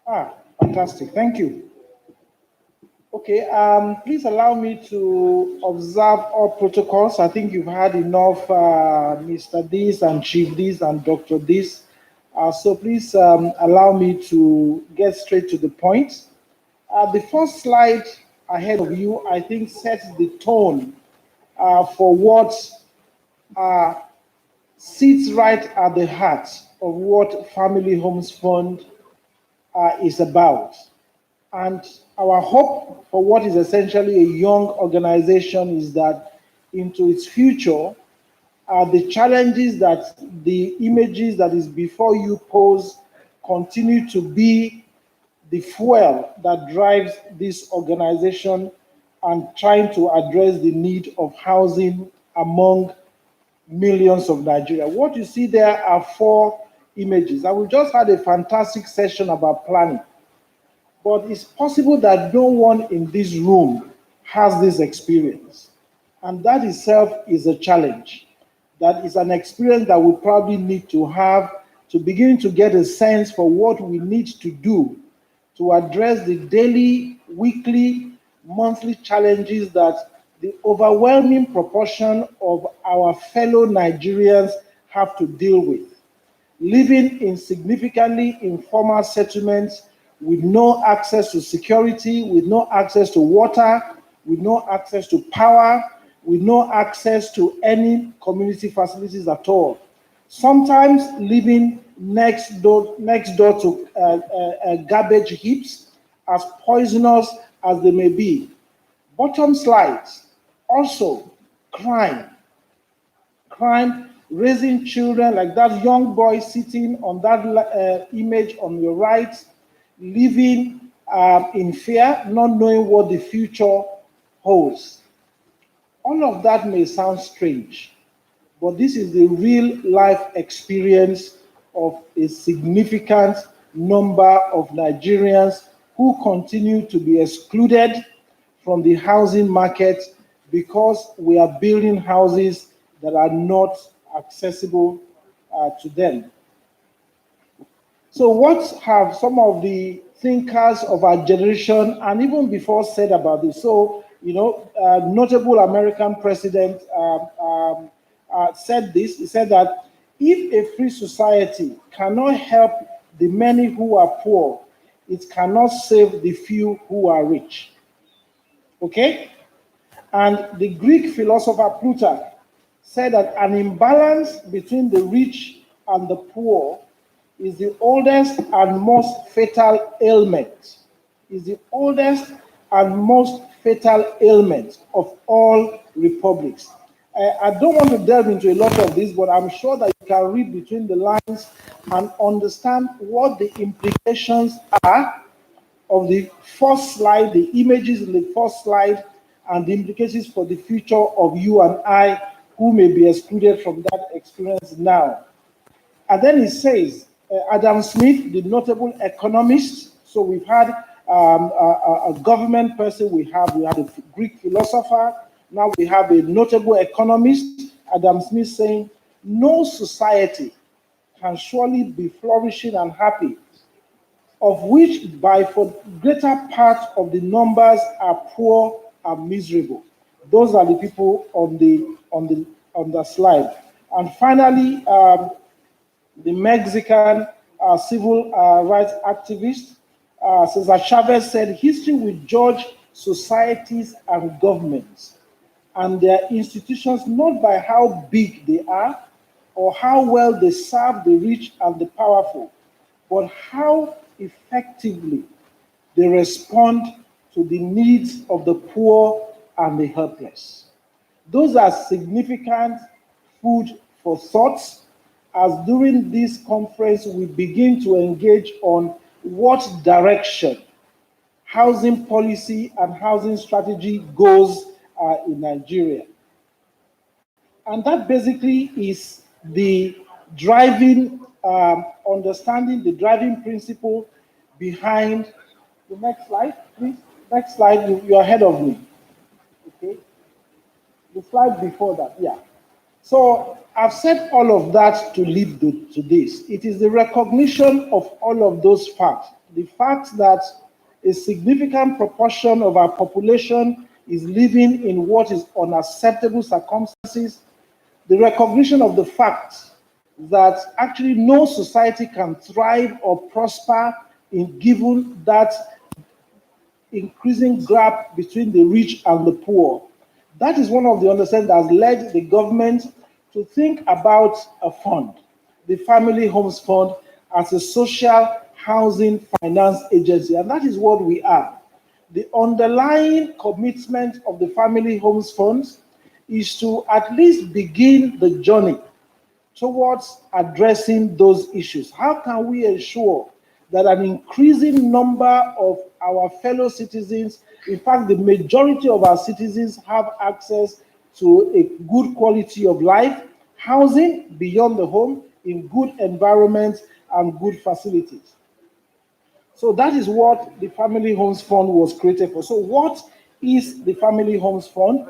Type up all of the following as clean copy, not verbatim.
Fantastic. Thank you. Okay, please allow me to observe all protocols. I think you've had enough, Mr. This and Chief This and Dr. This. So please allow me to get straight to the point. The first slide ahead of you, I think, sets the tone for what uh, sits right at the heart of what Family Homes Fund is about. And our hope for what is essentially a young organization is that into its future, the challenges that the images that is before you pose continue to be the fuel that drives this organization and trying to address the need of housing among millions of Nigeria. What you see there are 4 images. And we just had a fantastic session about planning. But it's possible that no one in this room has this experience. And that itself is a challenge. That is an experience that we probably need to have to begin to get a sense for what we need to do to address the daily, weekly, monthly challenges that the overwhelming proportion of our fellow Nigerians have to deal with. Living in significantly informal settlements with no access to security, with no access to water, with no access to power, with no access to any community facilities at all. Sometimes living next door to garbage heaps, as poisonous as they may be. Bottom slides, also crime. Crime, raising children, like that young boy sitting on that image on your right, living in fear, not knowing what the future holds. All of that may sound strange, but this is the real life experience of a significant number of Nigerians who continue to be excluded from the housing market because we are building houses that are not accessible to them. So what have some of the thinkers of our generation and even before said about this? So, notable American president said this. He said that if a free society cannot help the many who are poor, it cannot save the few who are rich. Okay? And the Greek philosopher Plutarch said that an imbalance between the rich and the poor is the oldest and most fatal ailment. Is the oldest and most fatal ailment of all republics. I don't want to delve into a lot of this, but I'm sure that you can read between the lines and understand what the implications are of the first slide, the images in the first slide, and the implications for the future of you and I who may be excluded from that experience now. And then it says, Adam Smith, the notable economist. So we've had a government person, we had a Greek philosopher, now we have a notable economist, Adam Smith, saying, no society can surely be flourishing and happy, of which by for greater part of the numbers are poor and miserable. Those are the people on the slide. And finally, the Mexican civil rights activist, Cesar Chavez, said, history will judge societies and governments and their institutions not by how big they are or how well they serve the rich and the powerful, but how effectively they respond to the needs of the poor and the helpless. Those are significant food for thought as during this conference we begin to engage on what direction housing policy and housing strategy goes in Nigeria. And that basically is the driving understanding, the driving principle behind the next slide, please. Next slide, you're ahead of me. Okay. The slide before that, yeah. So I've said all of that to lead to this. It is the recognition of all of those facts. The fact that a significant proportion of our population is living in what is unacceptable circumstances. The recognition of the fact that actually no society can thrive or prosper in given that increasing gap between the rich and the poor. That is one of the understandings that has led the government to think about a fund, the Family Homes Fund, as a social housing finance agency, and that is what we are. The underlying commitment of the Family Homes Fund is to at least begin the journey towards addressing those issues. How can we ensure that an increasing number of our fellow citizens, in fact, the majority of our citizens, have access to a good quality of life, housing beyond the home, in good environments and good facilities? So that is what the Family Homes Fund was created for. So what is the Family Homes Fund?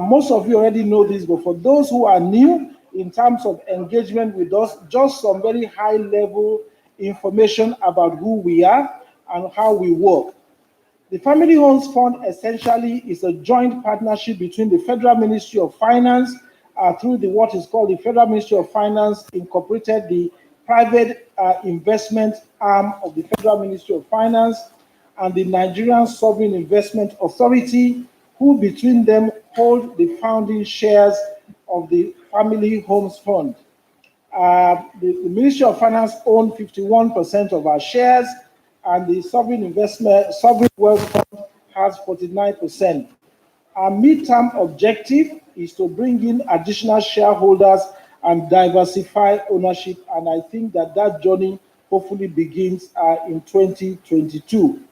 Most of you already know this, but for those who are new in terms of engagement with us, just some very high level information about who we are and how we work. The Family Homes Fund essentially is a joint partnership between the Federal Ministry of Finance through what is called the Federal Ministry of Finance Incorporated, the private investment arm of the Federal Ministry of Finance, and the Nigerian Sovereign Investment Authority, who between them hold the founding shares of the Family Homes Fund. The Ministry of Finance owns 51% of our shares, and the Sovereign Wealth Fund has 49%. Our midterm objective is to bring in additional shareholders and diversify ownership, and I think that that journey hopefully begins in 2022.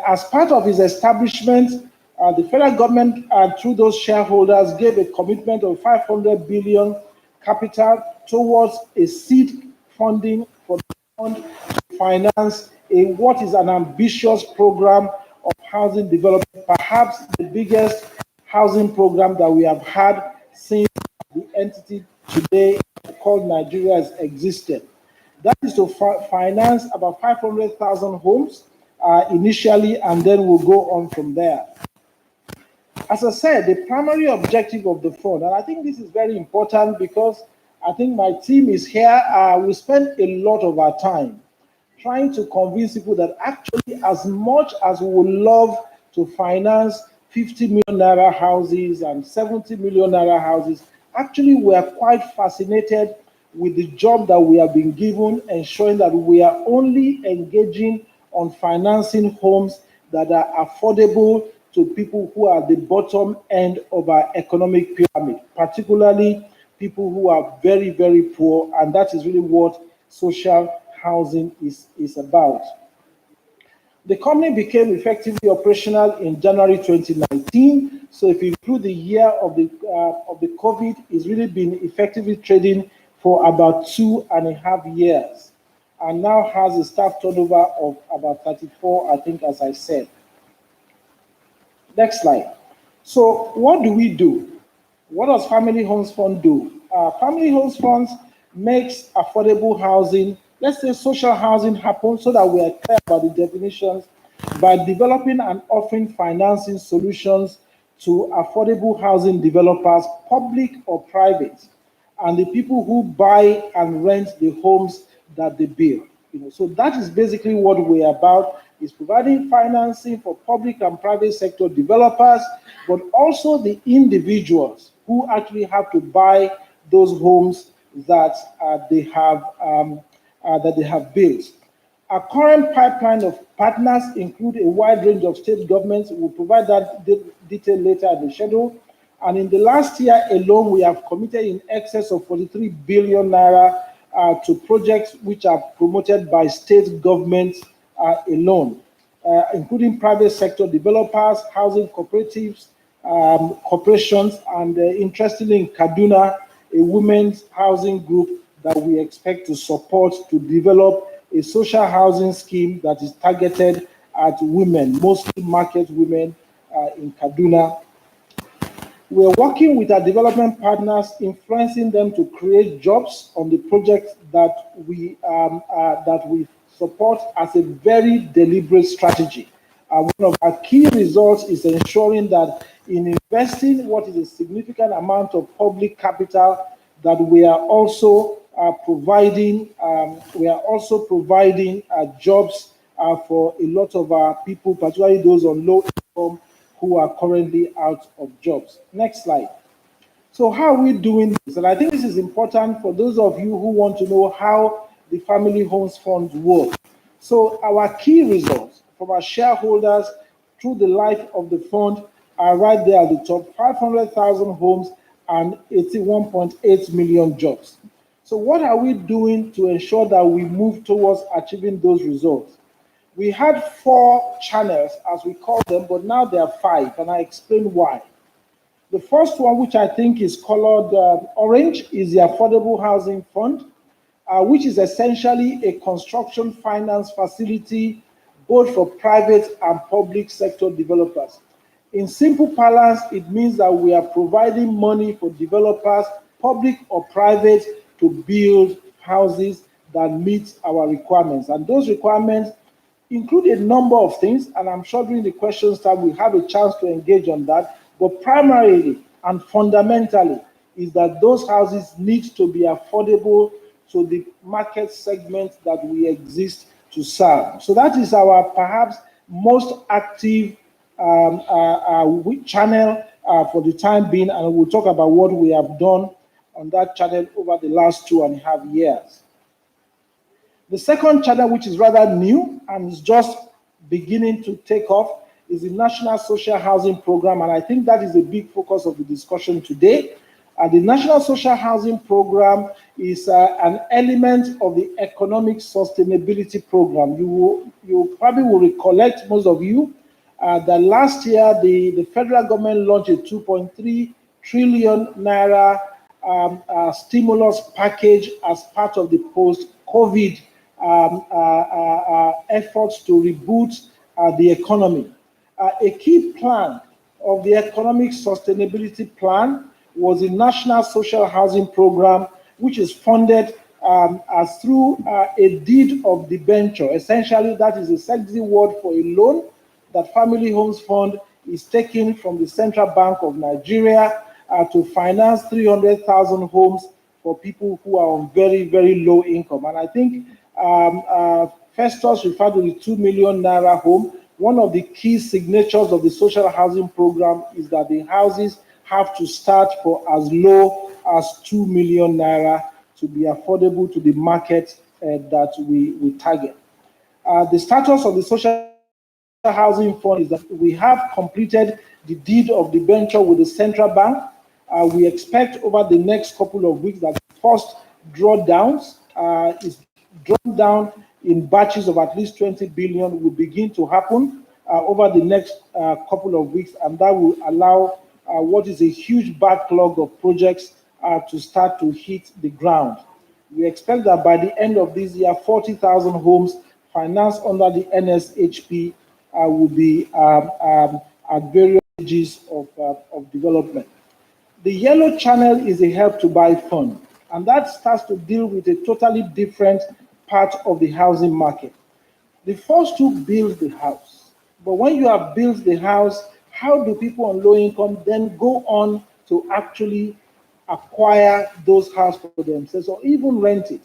As part of its establishment, the federal government, through those shareholders, gave a commitment of 500 billion capital towards a seed funding for the fund to finance what is an ambitious program of housing development, perhaps the biggest housing program that we have had since the entity today called Nigeria has existed. That is to finance about 500,000 homes initially, and then we'll go on from there. As I said, the primary objective of the fund, and I think this is very important because I think my team is here, we spend a lot of our time trying to convince people that actually, as much as we would love to finance 50 million naira houses and 70 million naira houses, actually we are quite fascinated with the job that we have been given, ensuring that we are only engaging on financing homes that are affordable to people who are the bottom end of our economic pyramid, particularly people who are very, very poor, and that is really what social housing is about. The company became effectively operational in January 2019. So if you include the year of the COVID, it's really been effectively trading for about 2.5 years, and now has a staff turnover of about 34, I think, as I said. Next slide. So what do we do? What does Family Homes Fund do? Family Homes Funds makes affordable housing, let's say social housing, happen, so that we are clear about the definitions, by developing and offering financing solutions to affordable housing developers, public or private, and the people who buy and rent the homes that they build. So that is basically what we're about, is providing financing for public and private sector developers, but also the individuals who actually have to buy those homes that they have built. Our current pipeline of partners include a wide range of state governments. We'll provide that detail later in the schedule. And in the last year alone, we have committed in excess of 43 billion naira to projects which are promoted by state governments alone, including private sector developers, housing cooperatives, corporations, and interestingly in Kaduna, a women's housing group that we expect to support to develop a social housing scheme that is targeted at women, mostly market women in Kaduna. We're working with our development partners, influencing them to create jobs on the projects that we support as a very deliberate strategy. One of our key results is ensuring that in investing what is a significant amount of public capital, that we are also providing jobs for a lot of our people, particularly those on low income who are currently out of jobs. Next slide. So how are we doing this? And I think this is important for those of you who want to know how the Family Homes Fund works. So our key results from our shareholders through the life of the fund are right there at the top: 500,000 homes and 81.8 million jobs. So what are we doing to ensure that we move towards achieving those results? We had 4 channels, as we call them, but now there are 5, and I explain why. The first one, which I think is colored orange, is the Affordable Housing Fund, which is essentially a construction finance facility both for private and public sector developers. In simple parlance, it means that we are providing money for developers, public or private, to build houses that meet our requirements. And those requirements include a number of things, and I'm sure during the questions time we have a chance to engage on that. But primarily and fundamentally is that those houses need to be affordable to the market segment that we exist to serve. So that is our perhaps most active channel for the time being, and we'll talk about what we have done on that channel over the last 2.5 years. The second channel, which is rather new and is just beginning to take off, is the National Social Housing Program, and I think that is a big focus of the discussion today. The National Social Housing Program is an element of the Economic Sustainability Program. You probably will recollect, most of you, that last year the federal government launched a 2.3 trillion naira stimulus package as part of the post-COVID efforts to reboot the economy. A key plan of the Economic Sustainability Plan was the National Social Housing Program, which is funded as through a deed of debenture. Essentially, that is a sexy word for a loan that Family Homes Fund is taking from the Central Bank of Nigeria to finance 300,000 homes for people who are on very, very low income. And I think Festus referred to the 2 million naira home. One of the key signatures of the social housing program is that the houses have to start for as low as 2 million naira to be affordable to the market that we target. The status of the social housing fund is that we have completed the deed of debenture with the central bank. We expect over the next couple of weeks that the first drawdowns is drawn down in batches of at least 20 billion will begin to happen over the next couple of weeks, and that will allow what is a huge backlog of projects to start to hit the ground. We expect that by the end of this year, 40,000 homes financed under the NSHP will be at various stages of development. The yellow channel is a help to buy fund, and that starts to deal with a totally different part of the housing market. The first two build the house, but when you have built the house, how do people on low income then go on to actually acquire those houses for themselves or even rent it?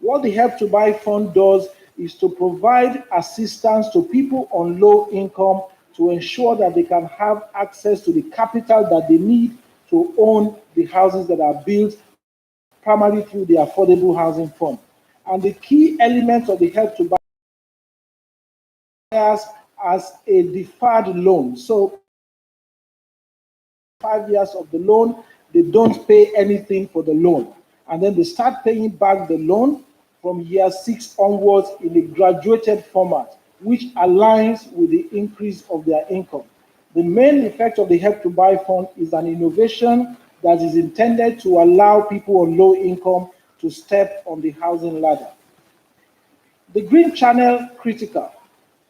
What the Help to Buy Fund does is to provide assistance to people on low income to ensure that they can have access to the capital that they need to own the houses that are built primarily through the Affordable Housing Fund. And the key element of the Help to Buy as a deferred loan. So 5 years of the loan, they don't pay anything for the loan. And then they start paying back the loan from year 6 onwards in a graduated format, which aligns with the increase of their income. The main effect of the Help to Buy Fund is an innovation that is intended to allow people on low income to step on the housing ladder. The green channel, critical.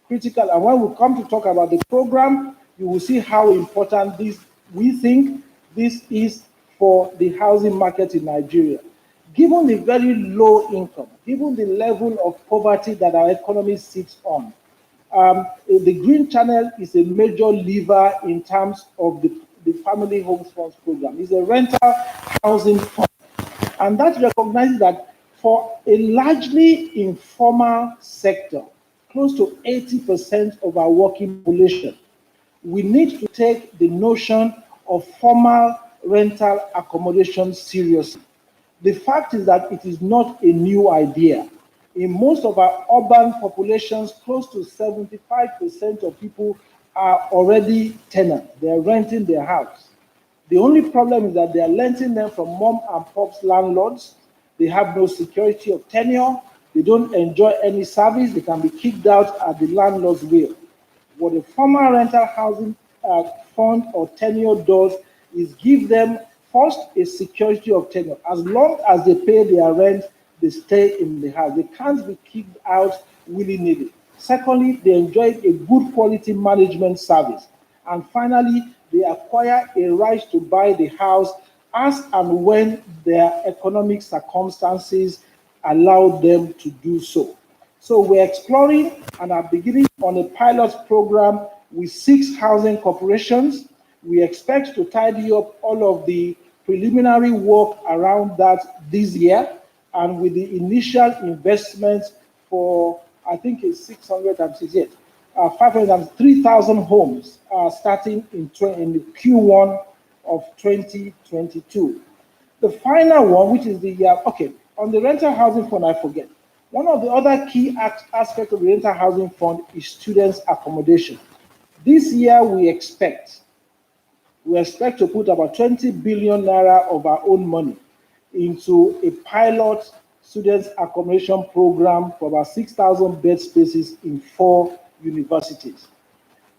And when we come to talk about the program, you will see how important this, we think, this is for the housing market in Nigeria. Given the very low income, given the level of poverty that our economy sits on, the Green Channel is a major lever in terms of the Family Homes Funds program. It's a rental housing fund. And that recognizes that for a largely informal sector, close to 80% of our working population, we need to take the notion of formal rental accommodation seriously. The fact is that it is not a new idea. In most of our urban populations, close to 75% of people are already tenants. They're renting their house. The only problem is that they are renting them from mom and pop's landlords. They have no security of tenure. They don't enjoy any service. They can be kicked out at the landlord's will. What a formal rental housing fund or tenure does is give them first a security of tenure. As long as they pay their rent, they stay in the house. They can't be kicked out willy-nilly. Secondly, they enjoy a good quality management service. And finally, they acquire a right to buy the house as and when their economic circumstances allow them to do so. So we're exploring and are beginning on a pilot program with 6 housing corporations. We expect to tidy up all of the preliminary work around that this year, and with the initial investments for, I think it's 668, 503,000 homes starting in the Q1 of 2022. The final one, which is the, on the rental housing fund, I forget. One of the other key aspects of the rental housing fund is students' accommodation. This year, we expect to put about 20 billion naira of our own money into a pilot students' accommodation program for about 6,000 bed spaces in 4 universities.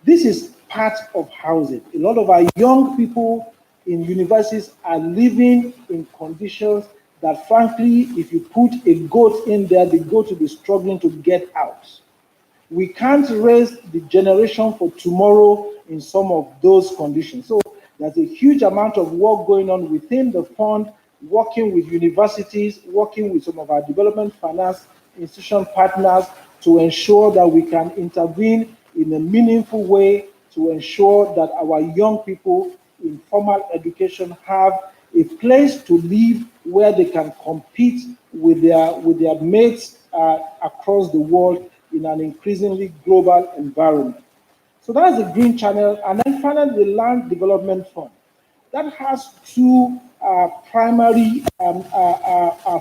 This is part of housing. A lot of our young people in universities are living in conditions that, frankly, if you put a goat in there, the goat will be struggling to get out. We can't raise the generation for tomorrow in some of those conditions. So there's a huge amount of work going on within the fund, working with universities, working with some of our development finance institution partners to ensure that we can intervene in a meaningful way to ensure that our young people in formal education have a place to live where they can compete with their mates across the world in an increasingly global environment. So that's the Green Channel. And then finally, the Land Development Fund. That has 2 primary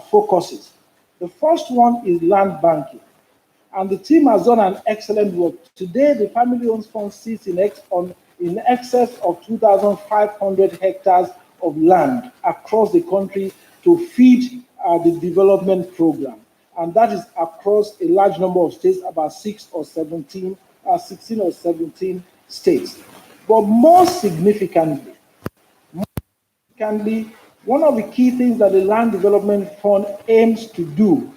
focuses. The first one is land banking. And the team has done an excellent work. Today, the Family Homes Fund sits in excess of 2,500 hectares of land across the country to feed the development program. And that is across a large number of states, about 16 or 17 states. But more significantly, one of the key things that the Land Development Fund aims to do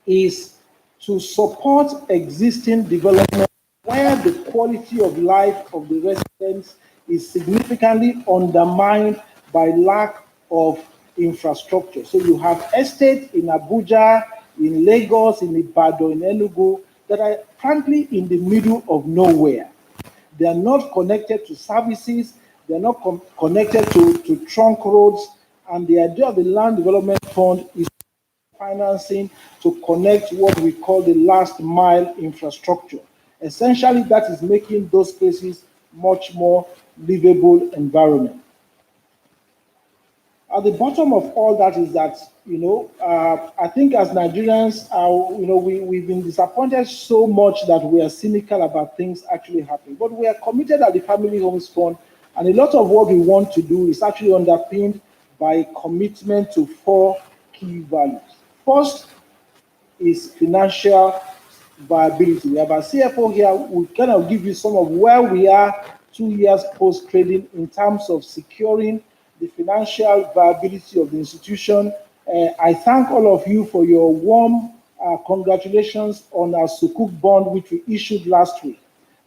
is to support existing development where the quality of life of the residents is significantly undermined by lack of infrastructure. So you have estates in Abuja, in Lagos, in Ibadan, in Enugu, that are frankly in the middle of nowhere. They are not connected to services, they are not connected to trunk roads, and the idea of the Land Development Fund is financing to connect what we call the last mile infrastructure. Essentially, that is making those places much more livable environment. At the bottom of all that is that, I think as Nigerians, we've been disappointed so much that we are cynical about things actually happening. But we are committed at the Family Homes Fund, and a lot of what we want to do is actually underpinned by a commitment to 4 key values. First is financial viability. We have our CFO here who will kind of give you some of where we are 2 years post-trading in terms of securing the financial viability of the institution. I thank all of you for your warm congratulations on our Sukuk bond, which we issued last week.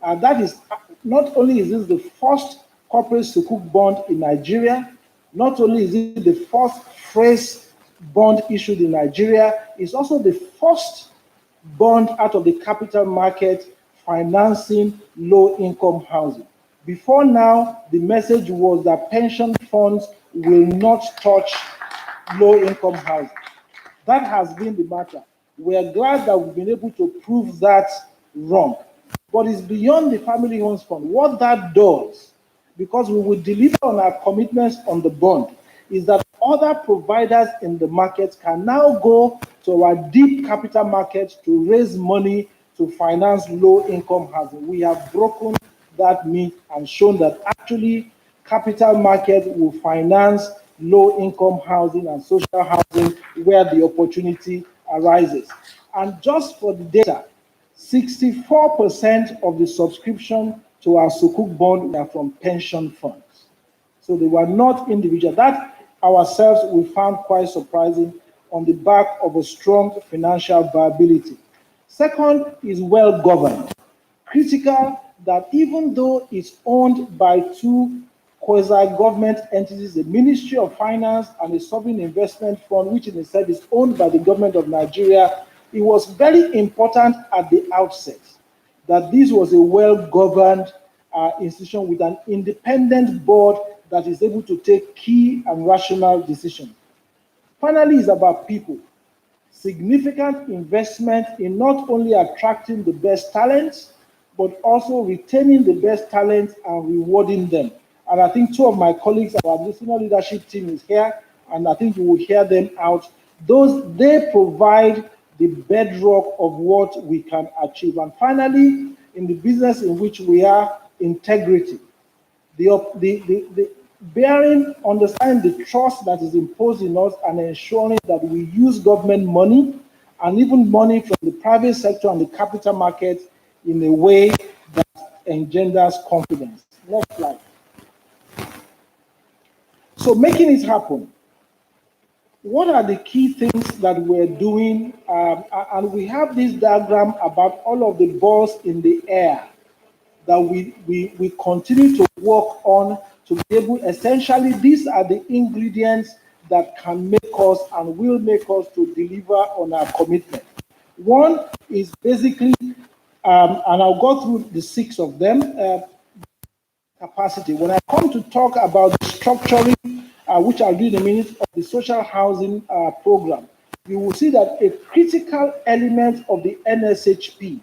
That is, not only is this the first corporate sukuk bond in Nigeria. Not only is it the first phrase bond issued in Nigeria, it's also the first bond out of the capital market financing low-income housing. Before now, the message was that pension funds will not touch low-income housing. That has been the matter. We are glad that we've been able to prove that wrong. But it's beyond the Family Homes Fund. What that does, because we will deliver on our commitments on the bond, is that other providers in the market can now go to our deep capital market to raise money to finance low-income housing. We have broken that myth and shown that actually capital market will finance low-income housing and social housing where the opportunity arises. And just for the data, 64% of the subscription to our sukuk bond are from pension funds. So they were not individual. That ourselves we found quite surprising on the back of a strong financial viability. Second is well governed. Critical that even though it's owned by two quasi-government entities, the Ministry of Finance and the Sovereign Investment Fund, which in itself is owned by the government of Nigeria, it was very important at the outset that this was a well-governed institution with an independent board that is able to take key and rational decisions. Finally, it's about people. Significant investment in not only attracting the best talents, but also retaining the best talents and rewarding them. And I think two of my colleagues, our senior leadership team is here, and I think you will hear them out. They provide the bedrock of what we can achieve. And finally, in the business in which we are, integrity. The bearing, understanding the trust that is imposed in us and ensuring that we use government money and even money from the private sector and the capital market in a way that engenders confidence. Next slide. So making it happen, what are the key things that we're doing? And we have this diagram about all of the balls in the air that we continue to work on to be able, essentially, these are the ingredients that can make us and will make us to deliver on our commitment. One is basically, and I'll go through the 6 of them, capacity. When I come to talk about the structuring, which I'll do in a minute, of the social housing program, you will see that a critical element of the NSHP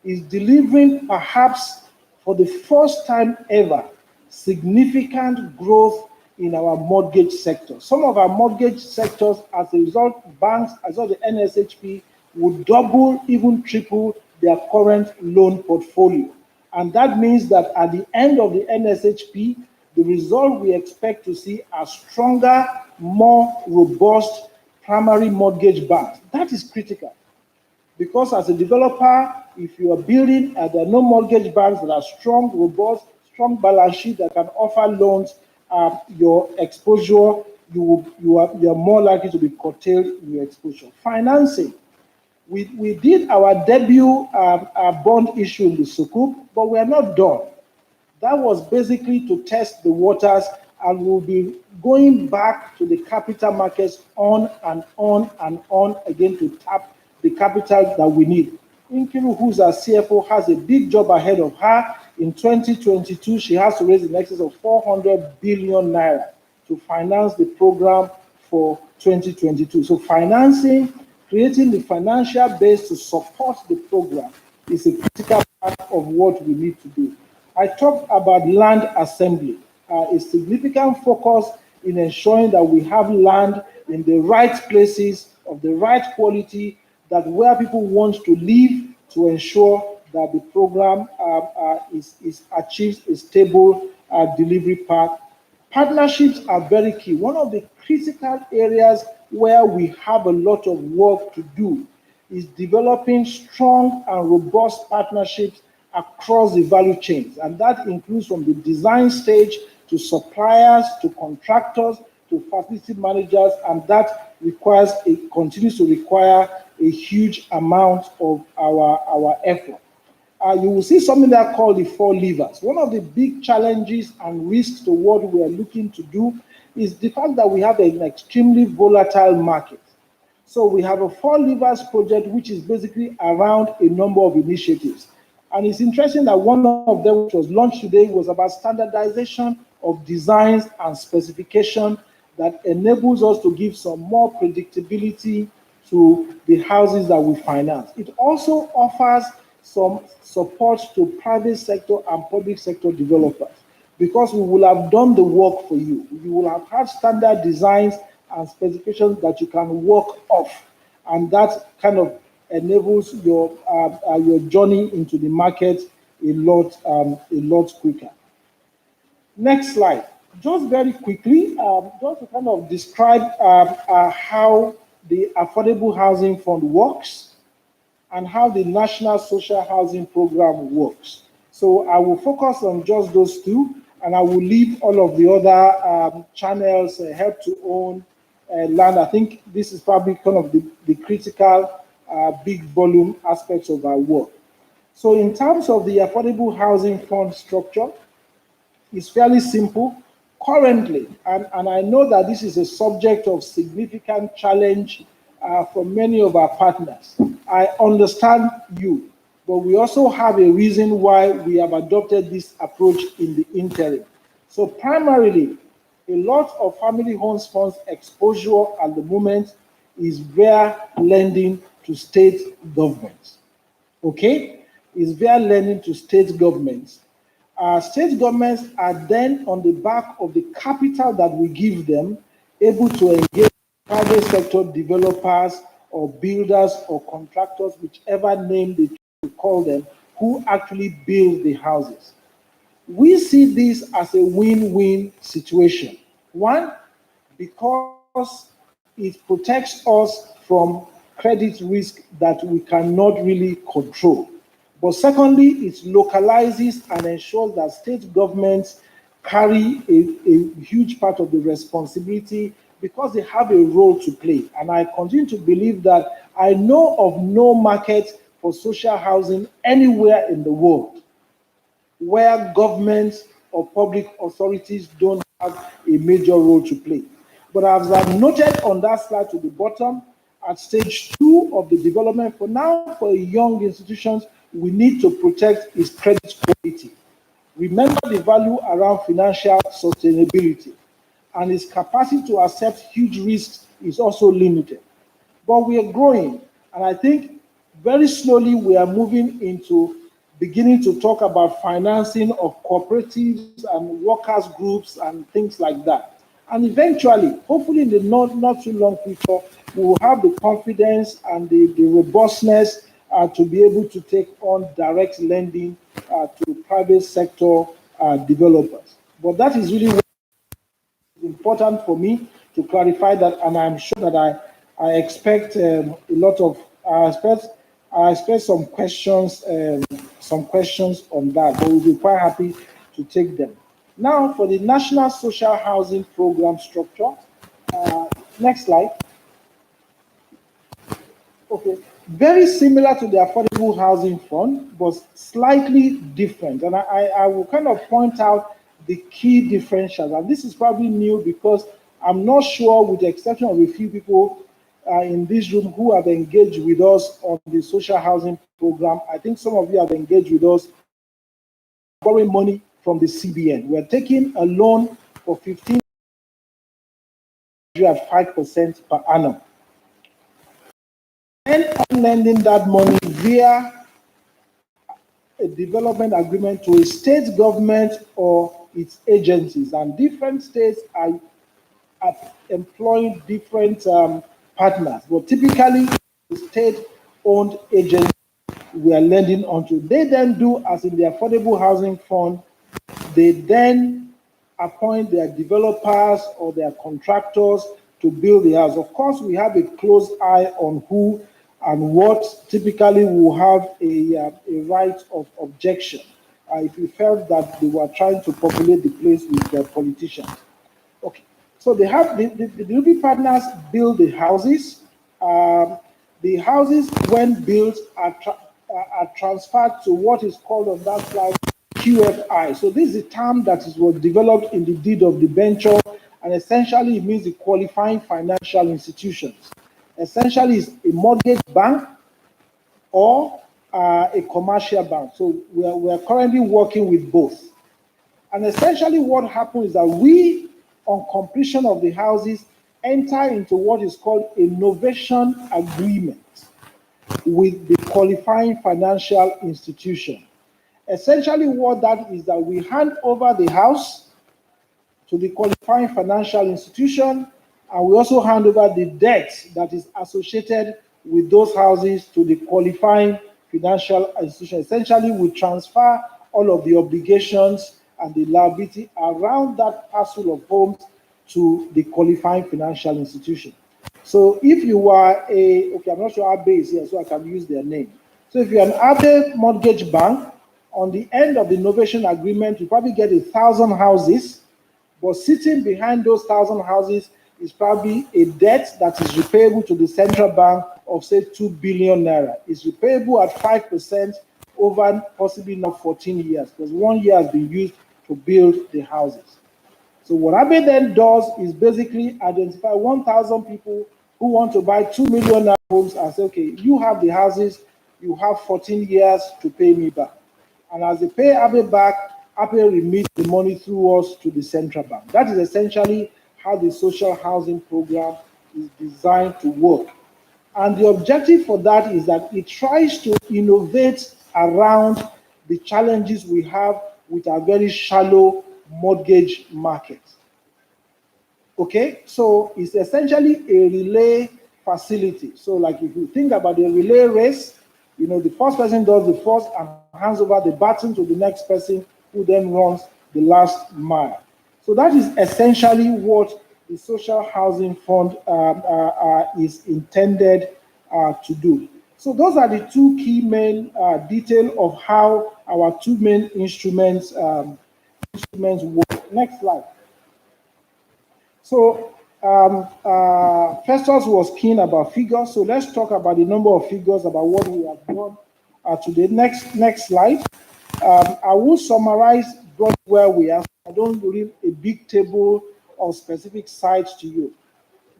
is delivering, perhaps for the first time ever, significant growth in our mortgage sector. Some of our mortgage sectors, as a result, banks, as well as the NSHP, would double, even triple their current loan portfolio. And that means that at the end of the NSHP, the result we expect to see are stronger, more robust primary mortgage banks. That is critical. Because as a developer, if you are building, there are no mortgage banks that are strong, robust, strong balance sheet that can offer loans, your exposure, you are more likely to be curtailed in your exposure. Financing. We did our debut bond issue in the Sukuk, but we are not done. That was basically to test the waters, and we'll be going back to the capital markets on and on and on again to tap the capital that we need. Nkiru, who's our CFO, has a big job ahead of her. In 2022, she has to raise in excess of 400 billion naira to finance the program for 2022. So financing, creating the financial base to support the program is a critical part of what we need to do. I talked about land assembly, a significant focus in ensuring that we have land in the right places, of the right quality, that where people want to live, to ensure that the program achieves a stable delivery path. Partnerships are very key. One of the critical areas where we have a lot of work to do is developing strong and robust partnerships across the value chains. And that includes from the design stage to suppliers, to contractors, to facility managers, and that continues to require a huge amount of our effort. you will see something that called the four levers. One of the big challenges and risks to what we are looking to do is the fact that we have an extremely volatile market. So we have a four levers project, which is basically around a number of initiatives. And it's interesting that one of them, which was launched today, was about standardization of designs and specification that enables us to give some more predictability to the houses that we finance. It also offers some support to private sector and public sector developers, because we will have done the work for you. You will have had standard designs and specifications that you can work off, and that kind of enables your journey into the market a lot quicker. Next slide. Just very quickly, just to kind of describe how the Affordable Housing Fund works and how the National Social Housing Program works. So I will focus on just those two, and I will leave all of the other channels, help to own, land. I think this is probably kind of the critical big volume aspects of our work. So in terms of the Affordable Housing Fund structure, it's fairly simple. Currently, and I know that this is a subject of significant challenge for many of our partners. I understand you, but we also have a reason why we have adopted this approach in the interim. So primarily, a lot of family homes funds exposure at the moment is via lending to state governments. Okay? Is via lending to state governments. State governments are then, on the back of the capital that we give them, able to engage private sector developers or builders or contractors, whichever name they call them, who actually build the houses. We see this as a win-win situation. One, because it protects us from credit risk that we cannot really control. But secondly, it localizes and ensures that state governments carry a huge part of the responsibility because they have a role to play. And I continue to believe that I know of no market for social housing anywhere in the world where governments or public authorities don't have a major role to play. But as I've noted on that slide to the bottom, at stage 2 of the development, for now, for young institutions, we need to protect its credit quality. Remember the value around financial sustainability, and its capacity to accept huge risks is also limited. But we are growing, and I think very slowly we are moving into beginning to talk about financing of cooperatives and workers' groups and things like that. And eventually, hopefully in the not too long future, we will have the confidence and the robustness to be able to take on direct lending to private sector developers. But that is really important for me to clarify that, and I'm sure that I expect a lot of I expect some questions on that, but we'll be quite happy to take them. Now, for the National Social Housing Program structure, next slide. Okay, very similar to the Affordable Housing Fund, but slightly different. And I will kind of point out the key differentials. And this is probably new because I'm not sure, with the exception of a few people in this room who have engaged with us on the social housing program. I think some of you have engaged with us borrowing money from the CBN. We're taking a loan for 15 at 5% per annum. And I'm lending that money via a development agreement to a state government or its agencies. And different states are employing different partners. But typically, the state-owned agency we are lending onto. They then do, as in the Affordable Housing Fund, they then appoint their developers or their contractors to build the house. Of course, we have a close eye on who and what. Typically will have a right of objection if we felt that they were trying to populate the place with their politicians. Okay, so they have the delivery partners build the houses. The houses, when built, are are transferred to what is called on that slide QFI. So this is a term that was developed in the deed of debenture, and essentially it means the qualifying financial institutions. Essentially, it's a mortgage bank or a commercial bank. So we are currently working with both. And essentially what happens is that we, on completion of the houses, enter into what is called a novation agreement with the qualifying financial institution. Essentially what that is that we hand over the house to the qualifying financial institution, and we also hand over the debt that is associated with those houses to the qualifying financial institution. Essentially, we transfer all of the obligations and the liability around that parcel of homes to the qualifying financial institution. So if you are okay, I'm not sure Abe is here, so I can use their name. So if you're an Abe mortgage bank, on the end of the novation agreement, you probably get 1,000 houses, but sitting behind those 1,000 houses is probably a debt that is repayable to the central bank of, say, 2 billion naira. It's repayable at 5% over possibly not 14 years, because 1 year has been used to build the houses. So what Abe then does is basically identify 1,000 people who want to buy 2 million naira homes and say, okay, you have the houses, you have 14 years to pay me back. And as they pay Abe back, Abe remits the money through us to the central bank. That is essentially how the social housing program is designed to work. And the objective for that is that it tries to innovate around the challenges we have with our very shallow mortgage market. Okay, so it's essentially a relay facility. So like if you think about the relay race, you know, the first person does the first and hands over the baton to the next person who then runs the last mile. So that is essentially what the social housing fund is intended to do. So those are the two key main details of how our two main instruments work. Next slide. So Festus was keen about figures, so let's talk about the number of figures about what we have done today. Next slide. I will summarize broadly where we are. I don't read a big table of specific sites to you.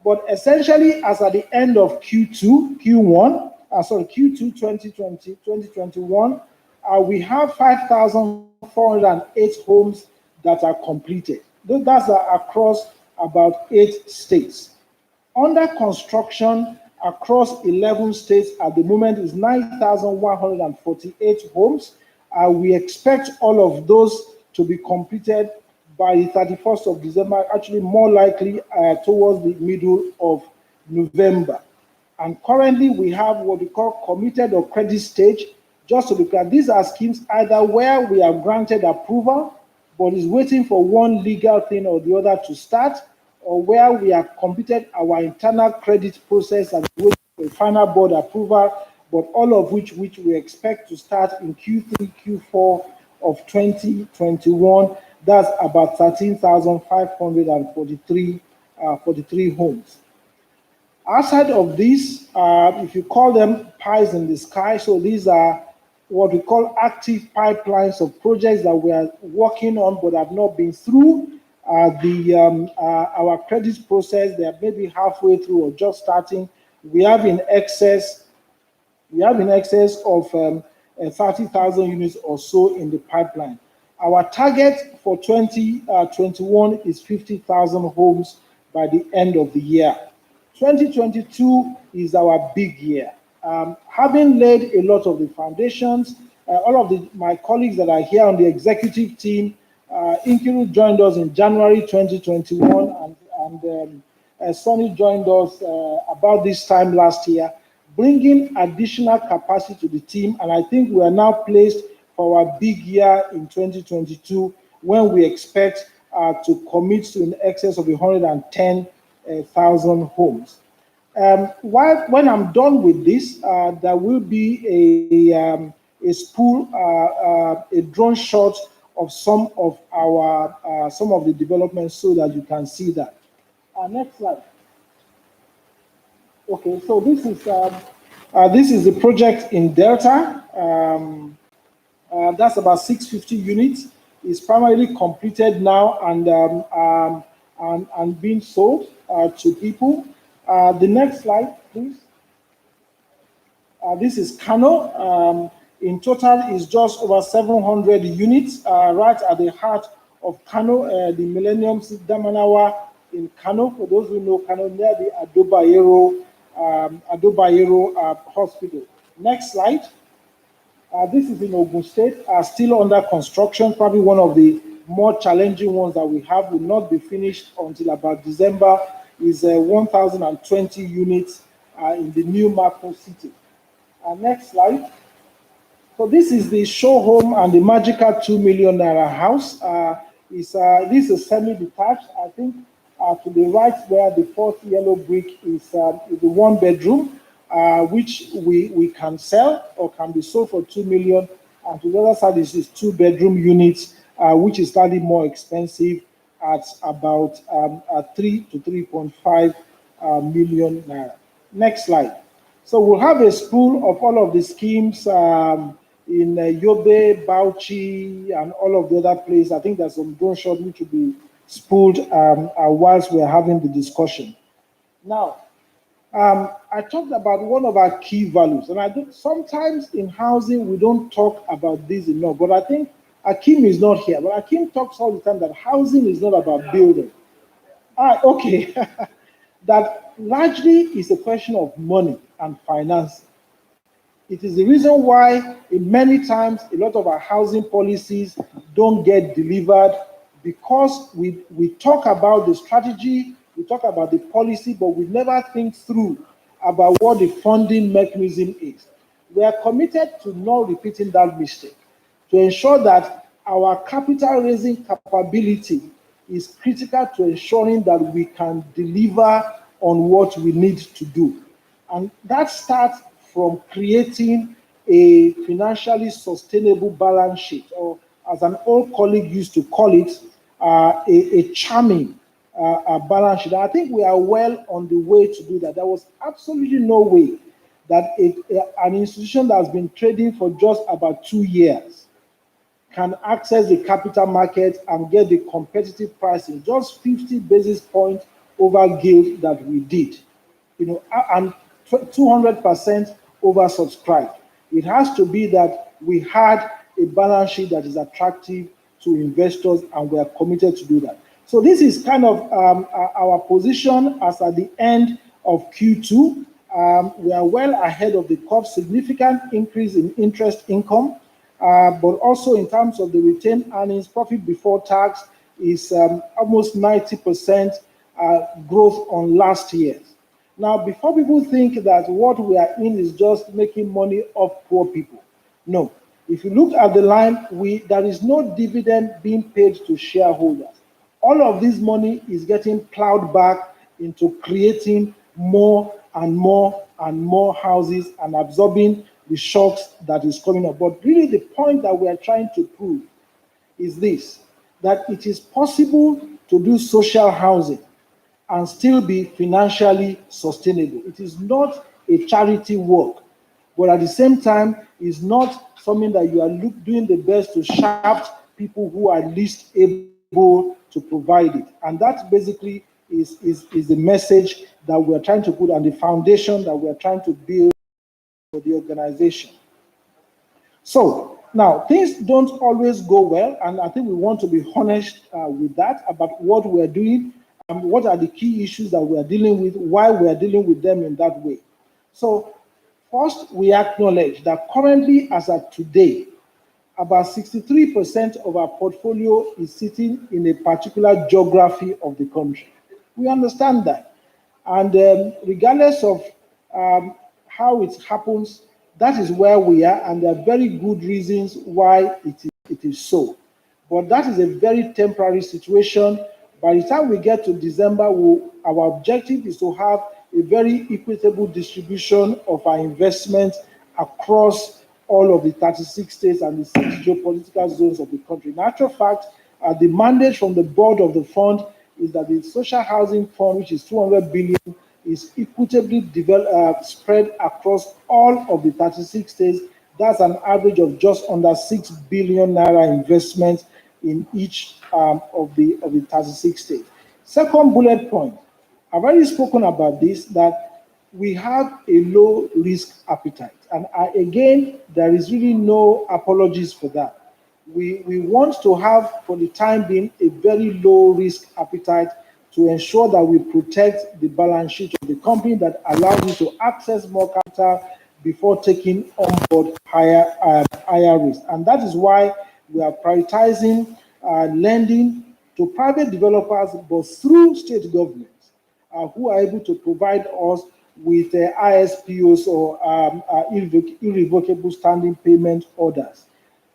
But essentially, as at the end of Q2 2021, we have 5,408 homes that are completed. That's across about 8 states. Under construction across 11 states at the moment is 9,148 homes. We expect all of those to be completed by the 31st of December, actually more likely towards the middle of November. And currently we have what we call committed or credit stage. Just to be clear, these are schemes either where we have granted approval, but is waiting for one legal thing or the other to start, or where we have completed our internal credit process and waiting for a final board approval, but all of which we expect to start in Q3, Q4 of 2021. That's about 13,543 homes. Outside of this, if you call them pies in the sky, so these are what we call active pipelines of projects that we are working on but have not been through our credit process. They are maybe halfway through or just starting. We have in excess of 30,000 units or so in the pipeline. Our target for 2021 is 50,000 homes by the end of the year. 2022 is our big year. Having laid a lot of the foundations, all of my colleagues that are here on the executive team, Inkiru joined us in January 2021, and Sonny joined us about this time last year, bringing additional capacity to the team. And I think we are now placed for our big year in 2022, when we expect to commit to in excess of 110,000 homes. When I'm done with this, there will be a spool, a drone shot of some of the developments so that you can see that. Next slide. Okay, so this is This is the project in Delta. That's about 650 units. It's primarily completed now and being sold to people. The next slide, please. This is Kano. In total, is just over 700 units, right at the heart of Kano, the Millennium Damanawa in Kano. For those who know Kano, near the Adobayero Hospital. Next slide. This is in Ogun State, still under construction, probably one of the more challenging ones that we have, will not be finished until about December, is 1,020 units in the new Marco City. Next slide. So this is the show home and the magical 2 million naira house. This is semi-detached. I think to the right where the fourth yellow brick is the 1 bedroom, which we can sell or can be sold for 2 million. And to the other side is 2 bedroom units, which is slightly more expensive at about 3 to 3.5 million naira. Next slide. So we'll have a spool of all of the schemes in Yobe, Bauchi, and all of the other places. I think there's some drone shot which will be spooled whilst we're having the discussion. Now, I talked about one of our key values, and I think sometimes in housing we don't talk about this enough, but I think Akim is not here, but Akim talks all the time that housing is not about building. Okay. That largely is a question of money and finance. It is the reason why many times a lot of our housing policies don't get delivered, because we talk about the strategy, we talk about the policy, but we never think through about what the funding mechanism is. We are committed to not repeating that mistake, to ensure that our capital raising capability is critical to ensuring that we can deliver on what we need to do. And that starts from creating a financially sustainable balance sheet, or as an old colleague used to call it, a charming balance sheet. I think we are well on the way to do that. There was absolutely no way that an institution that has been trading for just about 2 years can access the capital market and get the competitive pricing, just 50 basis points over gilt that we did, and 200% oversubscribed. It has to be that we had a balance sheet that is attractive to investors, and we are committed to do that. So this is kind of our position as at the end of Q2. We are well ahead of the curve, significant increase in interest income, but also in terms of the retained earnings, profit before tax is almost 90% growth on last year. Now, before people think that what we are in is just making money off poor people, no. If you look at the line, there is no dividend being paid to shareholders. All of this money is getting plowed back into creating more and more and more houses and absorbing the shocks that is coming up. But really the point that we are trying to prove is this, that it is possible to do social housing and still be financially sustainable. It is not a charity work, but at the same time, it's not something that you are doing the best to shaft people who are least able to provide it. And that basically is the message that we are trying to put, and the foundation that we are trying to build for the organization. So now things don't always go well, and I think we want to be honest with that about what we're doing and what are the key issues that we are dealing with, why we are dealing with them in that way. So first, we acknowledge that currently, as of today, about 63% of our portfolio is sitting in a particular geography of the country. We understand that. And regardless of how it happens, that is where we are, and there are very good reasons why it is so. But that is a very temporary situation. By the time we get to December, our objective is to have a very equitable distribution of our investments across all of the 36 states and the 6 geopolitical zones of the country. In actual fact, the mandate from the board of the fund is that the social housing fund, which is 200 billion, is equitably spread across all of the 36 states. That's an average of just under 6 billion naira investment in each of the 36 states. Second bullet point, I've already spoken about this, that we have a low risk appetite. And again, there is really no apologies for that. We want to have, for the time being, a very low risk appetite to ensure that we protect the balance sheet of the company, that allows you to access more capital before taking on board higher risk. And that is why we are prioritizing lending to private developers, but through state governments who are able to provide us with ISPOs or irrevocable standing payment orders.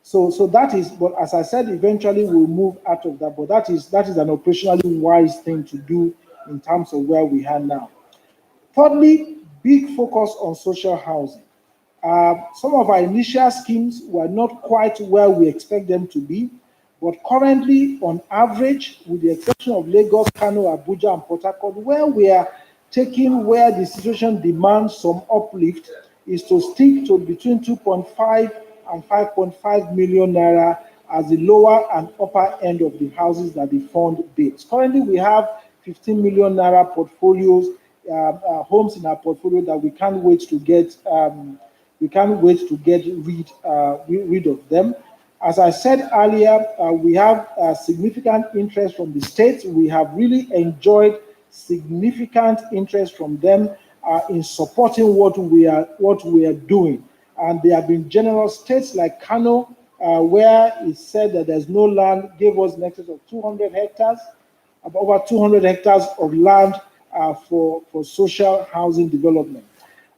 So that is, but as I said, eventually we'll move out of that. But that is an operationally wise thing to do in terms of where we are now. Thirdly, big focus on social housing. Some of our initial schemes were not quite where we expect them to be, but currently, on average, with the exception of Lagos, Kano, Abuja, and Port Harcourt, where we are taking where the situation demands some uplift, is to stick to between 2.5 and 5.5 million naira as the lower and upper end of the houses that the fund bids. Currently, we have 15 million naira portfolios, homes in our portfolio that we can't wait to get. Rid of them. As I said earlier, we have significant interest from the states. We have really enjoyed significant interest from them in supporting what we are doing. And there have been generous. States like Kano, where it said that there's no land, gave us in excess of 200 hectares, over 200 hectares of land for social housing development.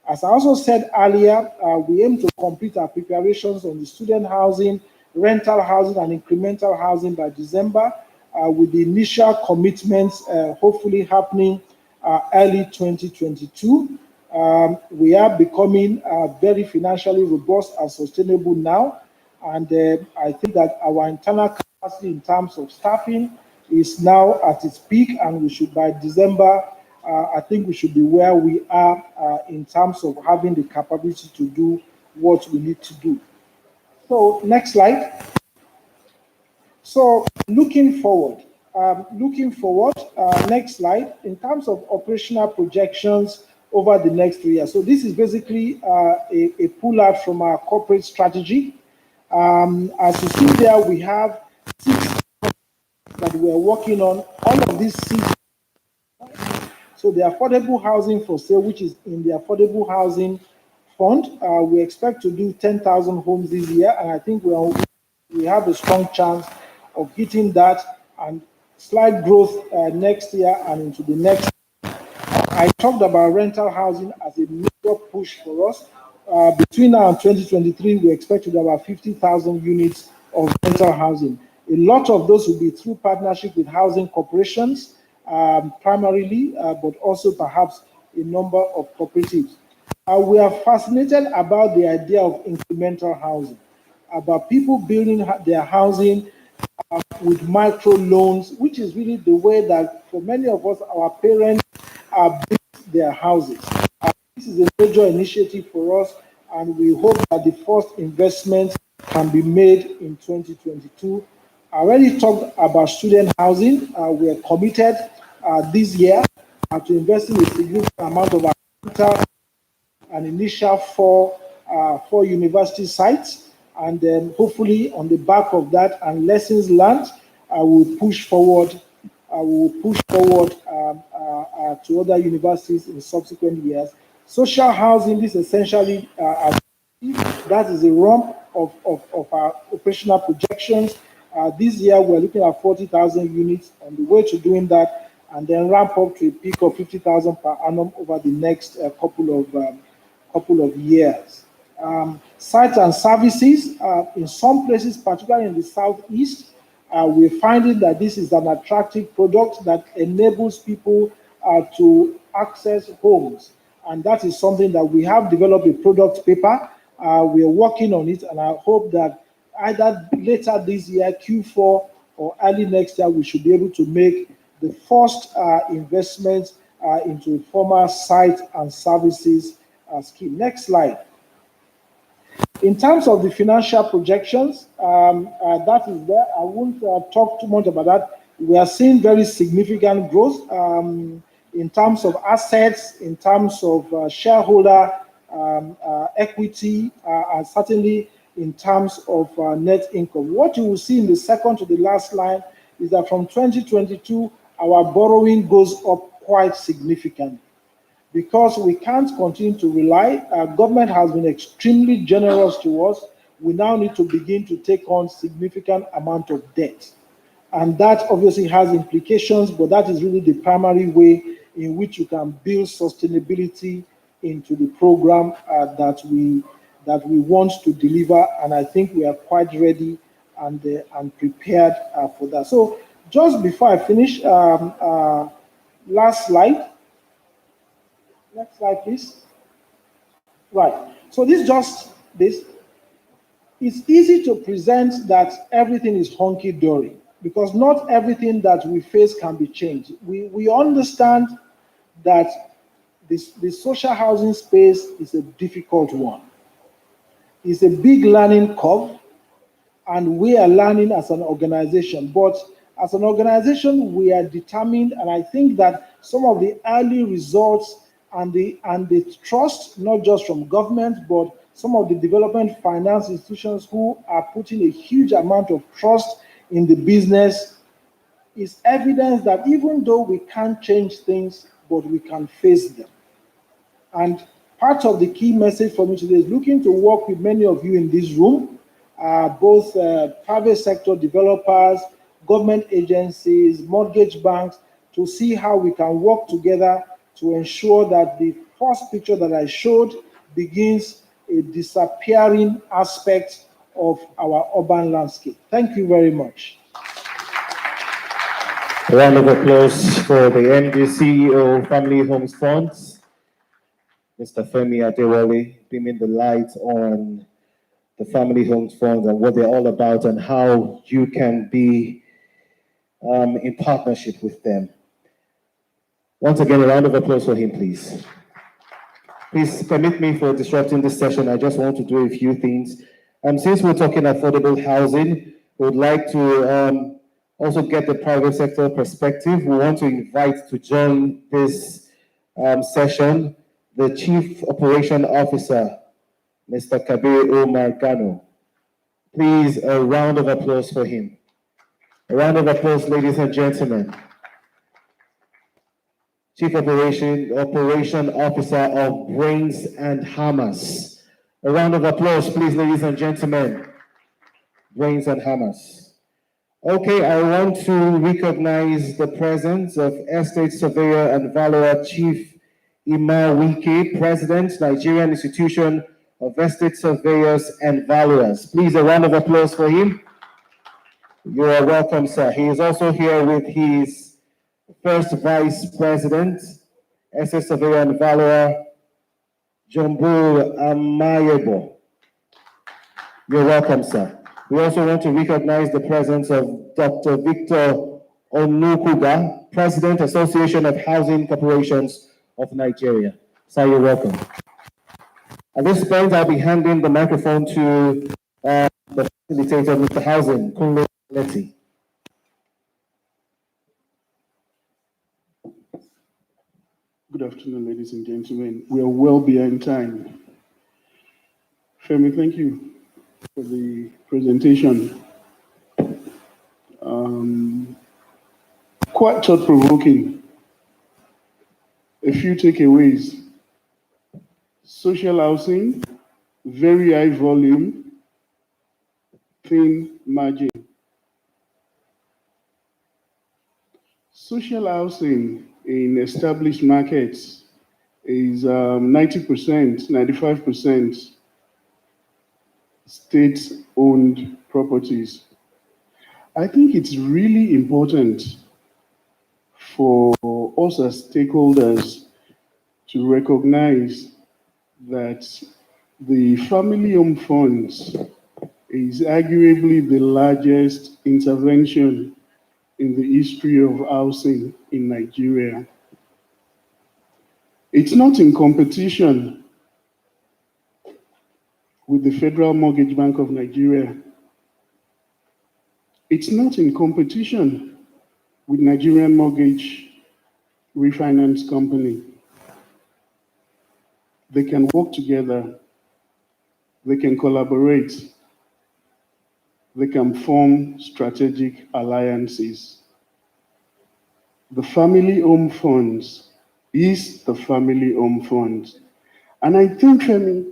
As I also said earlier, we aim to complete our preparations on the student housing, rental housing, and incremental housing by December, with the initial commitments hopefully happening early 2022. We are becoming very financially robust and sustainable now, and I think that our internal capacity in terms of staffing is now at its peak, and we should, by December, I think we should be where we are in terms of having the capability to do what we need to do. So next slide. So looking forward, next slide, in terms of operational projections over the next 3 years. So this is basically a pull-out from our corporate strategy. As you see there, we have 6 that we're working on. All of these 6. So the affordable housing for sale, which is in the affordable housing fund, we expect to do 10,000 homes this year, and I think we have a strong chance of hitting that, and slight growth next year and into the next. I talked about rental housing as a major push for us. Between now and 2023, we expect to do about 50,000 units of rental housing. A lot of those will be through partnership with housing corporations, primarily, but also perhaps a number of cooperatives. We are fascinated about the idea of incremental housing, about people building their housing with micro loans, which is really the way that for many of us, our parents built their houses. This is a major initiative for us, and we hope that the first investment can be made in 2022. I already talked about student housing. We are committed this year to investing a significant amount of our capital, an initial four university sites, and then hopefully on the back of that and lessons learned, will push forward. To other universities in subsequent years. Social housing, this essentially that is a rump of our operational projections. This year we're looking at 40,000 units, on the way to doing that, and then ramp up to a peak of 50,000 per annum over the next couple of years. Sites and services, in some places, particularly in the southeast, we're finding that this is an attractive product that enables people to access homes. And that is something that we have developed a product paper. We are working on it, and I hope that either later this year, Q4, or early next year, we should be able to make the first investments into former site and services scheme. Next slide. In terms of the financial projections, that is there. I won't talk too much about that. We are seeing very significant growth in terms of assets, in terms of shareholder equity, and certainly in terms of net income. What you will see in the second to the last line is that from 2022, our borrowing goes up quite significantly. Because we can't continue to rely, government has been extremely generous to us. We now need to begin to take on significant amount of debt. And that obviously has implications, but that is really the primary way in which you can build sustainability into the program that we want to deliver. And I think we are quite ready and prepared for that. So just before I finish, last slide. Next slide, please. Right. So this. It's easy to present that everything is hunky-dory because not everything that we face can be changed. We understand that the social housing space is a difficult one. It's a big learning curve, and we are learning as an organization. But as an organization, we are determined, and I think that some of the early results and the trust, not just from government, but some of the development finance institutions who are putting a huge amount of trust in the business, is evidence that even though we can't change things, but we can face them. And part of the key message for me today is looking to work with many of you in this room, both private sector developers, government agencies, mortgage banks, to see how we can work together to ensure that the first picture that I showed begins a disappearing aspect of our urban landscape. Thank you very much. A round of applause for the MD CEO Family Homes Funds, Mr. Femi Adewale, beaming the light on the Family Homes Funds and what they're all about and how you can be in partnership with them. Once again, a round of applause for him, please. Please permit me for disrupting this session. I just want to do a few things. Since we're talking affordable housing, we would like to also get the private sector perspective. We want to invite to join this session the Chief Operation Officer, Mr. Kabir Omar Gano. Please, a round of applause for him. A round of applause, ladies and gentlemen. Chief Operation Officer of Brains and Hammers. A round of applause, please, ladies and gentlemen. Brains and Hammers. Okay, I want to recognize the presence of Estate Surveyor and Valuer Chief Ima Wike, President, Nigerian Institution of Estate Surveyors and Valuers. Please, a round of applause for him. You are welcome, sir. He is also here with his First Vice President, Estate Surveyor and Valuer, Jumbo Amayebo. You're welcome, sir. We also want to recognize the presence of Dr. Victor Onukuga, President, Association of Housing Corporations of Nigeria. Sir, you're welcome. At this point, I'll be handing the microphone to the facilitator, Mr. Housing, Kunle Leti. Good afternoon, ladies and gentlemen. We are well behind time. Femi, thank you for the presentation. Quite thought-provoking. A few takeaways. Social housing, very high volume, thin margin. Social housing in established markets is 90%, 95% state-owned properties. I think it's really important for us as stakeholders to recognize that the family home funds is arguably the largest intervention in the history of housing in Nigeria. It's not in competition with the Federal Mortgage Bank of Nigeria. It's not in competition with Nigerian Mortgage Refinance Company. They can work together, they can collaborate, they can form strategic alliances. The family home funds is the family home funds. And I think, Femi,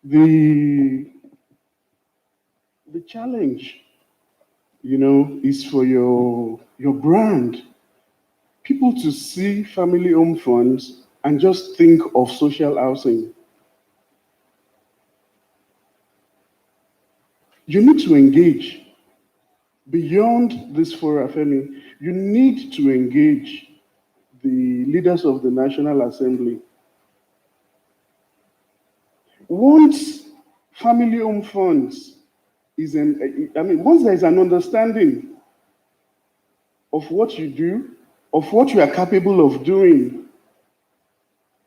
the challenge, is for your brand. People to see family home funds and just think of social housing. You need to engage beyond this fora, Femi. You need to engage the leaders of the National Assembly. Once family home funds once there is an understanding of what you do, of what you are capable of doing,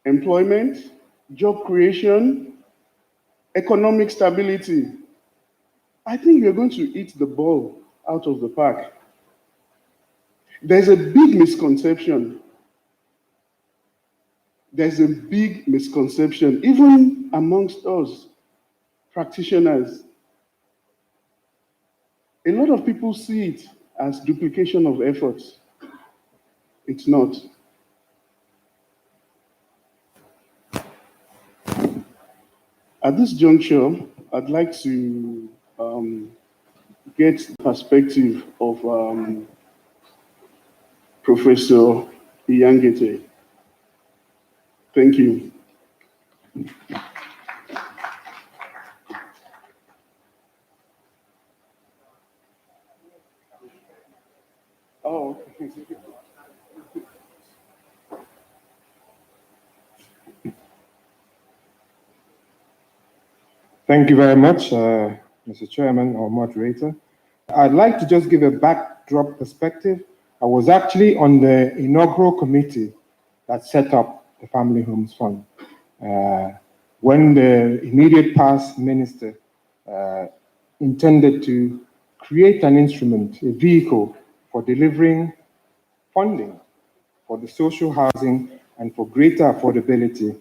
employment, job creation, economic stability, I think you're going to hit the ball out of the park. There's a big misconception. There's a big misconception, even amongst us practitioners. A lot of people see it as duplication of efforts. It's not. At this juncture, I'd like to get the perspective of Professor Iyangete. Thank you. Oh. Thank you very much, Mr. Chairman or moderator. I'd like to just give a backdrop perspective. I was actually on the inaugural committee that set up the Family Homes Fund. When the immediate past minister intended to create an instrument, a vehicle for delivering funding for the social housing and for greater affordability,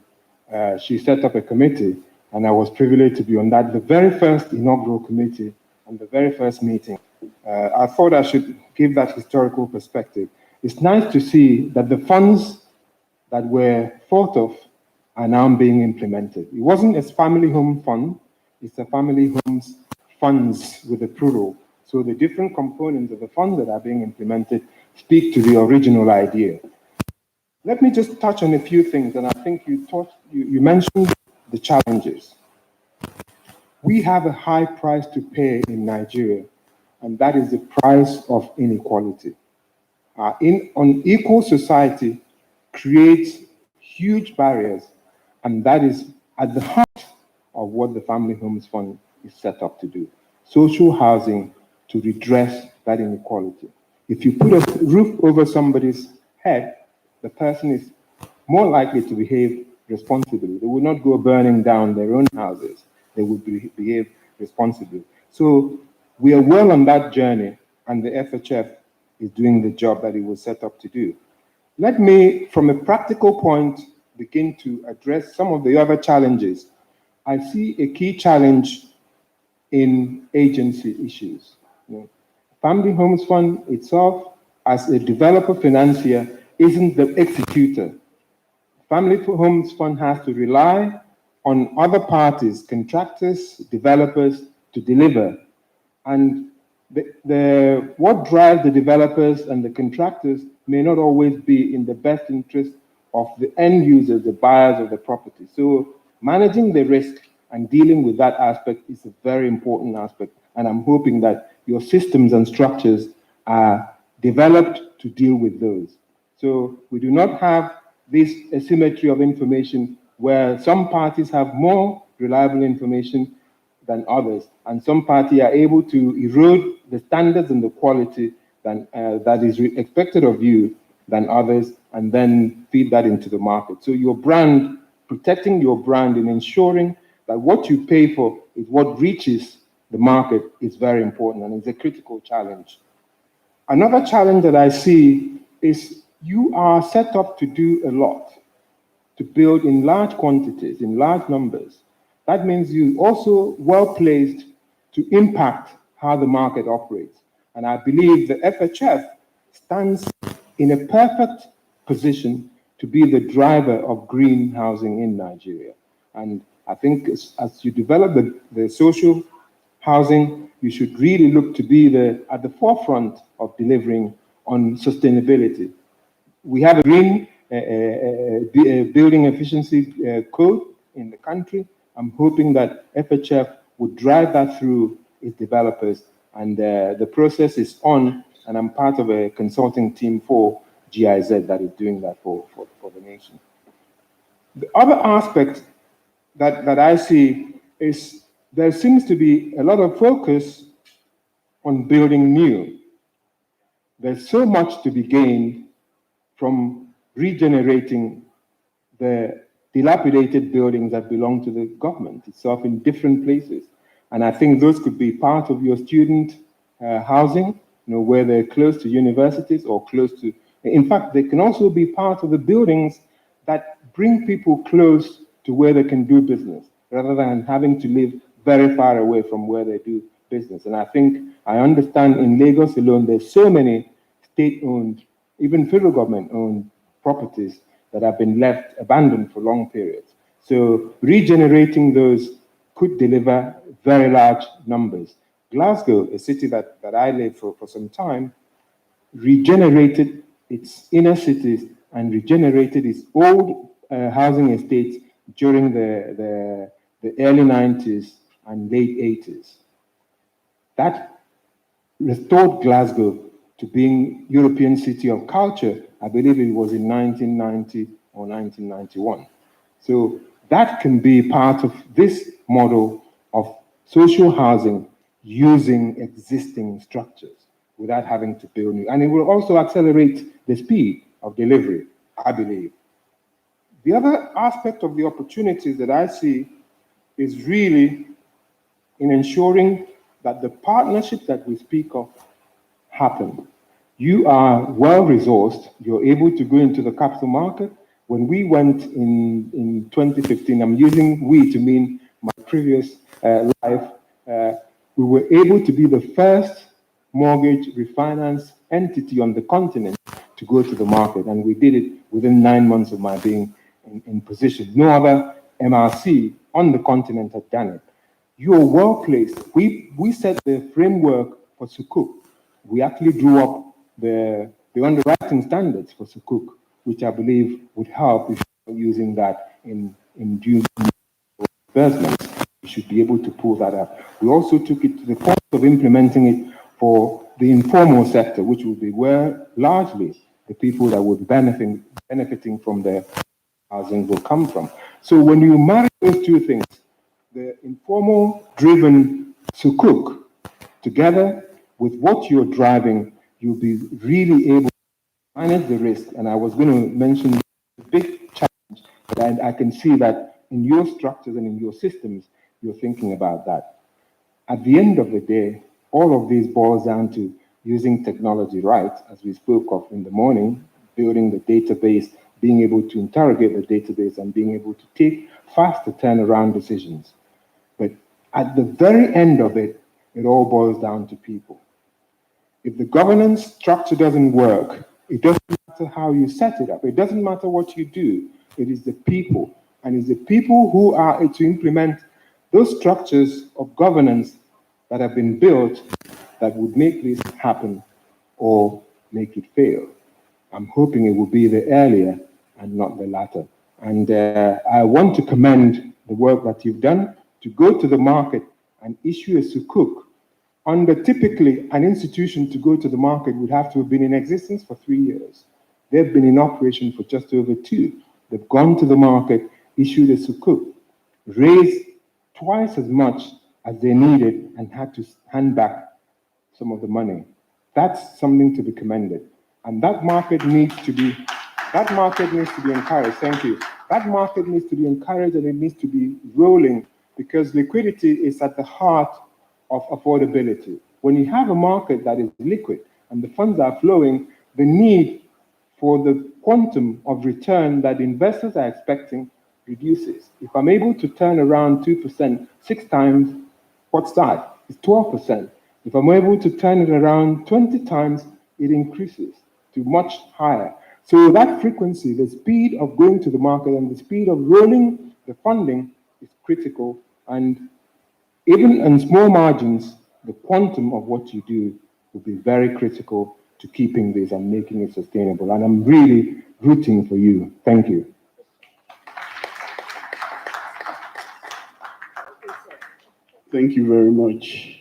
she set up a committee, and I was privileged to be on that, the very first inaugural committee and the very first meeting. I thought I should give that historical perspective. It's nice to see that the funds that were thought of are now being implemented. It wasn't a family home fund, it's a family homes funds with a plural. So the different components of the funds that are being implemented speak to the original idea. Let me just touch on a few things, and I think you mentioned the challenges. We have a high price to pay in Nigeria, and that is the price of inequality. Unequal society creates huge barriers, and that is at the heart of what the Family Homes Fund is set up to do. Social housing to redress that inequality. If you put a roof over somebody's head, the person is more likely to behave responsibly. They will not go burning down their own houses. They will behave responsibly. So we are well on that journey, and the FHF is doing the job that it was set up to do. Let me, from a practical point, begin to address some of the other challenges. I see a key challenge in agency issues. Family Homes Fund itself, as a developer financier, isn't the executor. Family Homes Fund has to rely on other parties, contractors, developers, to deliver. And what drives the developers and the contractors may not always be in the best interest of the end users, the buyers of the property. So managing the risk and dealing with that aspect is a very important aspect. And I'm hoping that your systems and structures are developed to deal with those. So we do not have this asymmetry of information where some parties have more reliable information than others, and some parties are able to erode the standards and the quality that is expected of you than others, and then feed that into the market. So your brand, protecting your brand and ensuring that what you pay for is what reaches the market is very important, and it's a critical challenge. Another challenge that I see is you are set up to do a lot, to build in large quantities, in large numbers. That means you're also well placed to impact how the market operates. And I believe the FHF stands in a perfect position to be the driver of green housing in Nigeria. And I think as you develop the social housing, you should really look to be at the forefront of delivering on sustainability. We have a green building efficiency code in the country. I'm hoping that FHF would drive that through its developers, and the process is on, and I'm part of a consulting team for GIZ that is doing that for the nation. The other aspect that I see is there seems to be a lot of focus on building new. There's so much to be gained from regenerating the dilapidated buildings that belong to the government itself in different places. And I think those could be part of your student housing, where they're close to universities or close to, in fact, they can also be part of the buildings that bring people close to where they can do business, rather than having to live very far away from where they do business. And I understand in Lagos alone, there's so many state-owned, even federal government-owned properties that have been left abandoned for long periods. So regenerating those could deliver very large numbers. Glasgow, a city that I lived for some time, regenerated its inner cities and regenerated its old housing estates during the early 90s and late 80s. That restored Glasgow to being European City of Culture. I believe it was in 1990 or 1991. So that can be part of this model of social housing using existing structures without having to build new. And it will also accelerate the speed of delivery, I believe. The other aspect of the opportunities that I see is really in ensuring that the partnership that we speak of happen. You are well-resourced, you're able to go into the capital market. When we went in 2015, I'm using we to mean my previous life, we were able to be the first mortgage refinance entity on the continent to go to the market, and we did it within 9 months of my being in position. No other MRC on the continent had done it. You are well-placed. We set the framework for Sukuk. We actually drew up the underwriting standards for Sukuk, which I believe would help if you're using that in due disbursements. You should be able to pull that up. We also took it to the point of implementing it for the informal sector, which will be where largely the people that would be benefiting from the housing will come from. So when you marry those two things, the informal-driven Sukuk together with what you're driving, you'll be really able to manage the risk. And I was going to mention the big challenge, but I can see that in your structures and in your systems, you're thinking about that. At the end of the day, all of these boils down to using technology right, as we spoke of in the morning, building the database, being able to interrogate the database, and being able to take faster turnaround decisions. But at the very end of it, it all boils down to people. If the governance structure doesn't work, it doesn't matter how you set it up. It doesn't matter what you do. It is the people. And it's the people who are to implement those structures of governance that have been built that would make this happen or make it fail. I'm hoping it will be the earlier and not the latter. And I want to commend the work that you've done to go to the market and issue a Sukuk. Under typically an institution to go to the market would have to have been in existence for 3 years. They've been in operation for just over 2. They've gone to the market, issued a Sukuk, raised twice as much as they needed, and had to hand back some of the money. That's something to be commended. And that market needs to be That market needs to be encouraged. Thank you. That market needs to be encouraged and it needs to be rolling because liquidity is at the heart of affordability. When you have a market that is liquid and the funds are flowing, the need for the quantum of return that investors are expecting reduces. If I'm able to turn around 2% 6 times, what's that? It's 12%. If I'm able to turn it around 20 times, it increases to much higher. So that frequency, the speed of going to the market and the speed of rolling the funding is critical. And even in small margins, the quantum of what you do will be very critical to keeping this and making it sustainable. And I'm really rooting for you. Thank you. Thank you very much.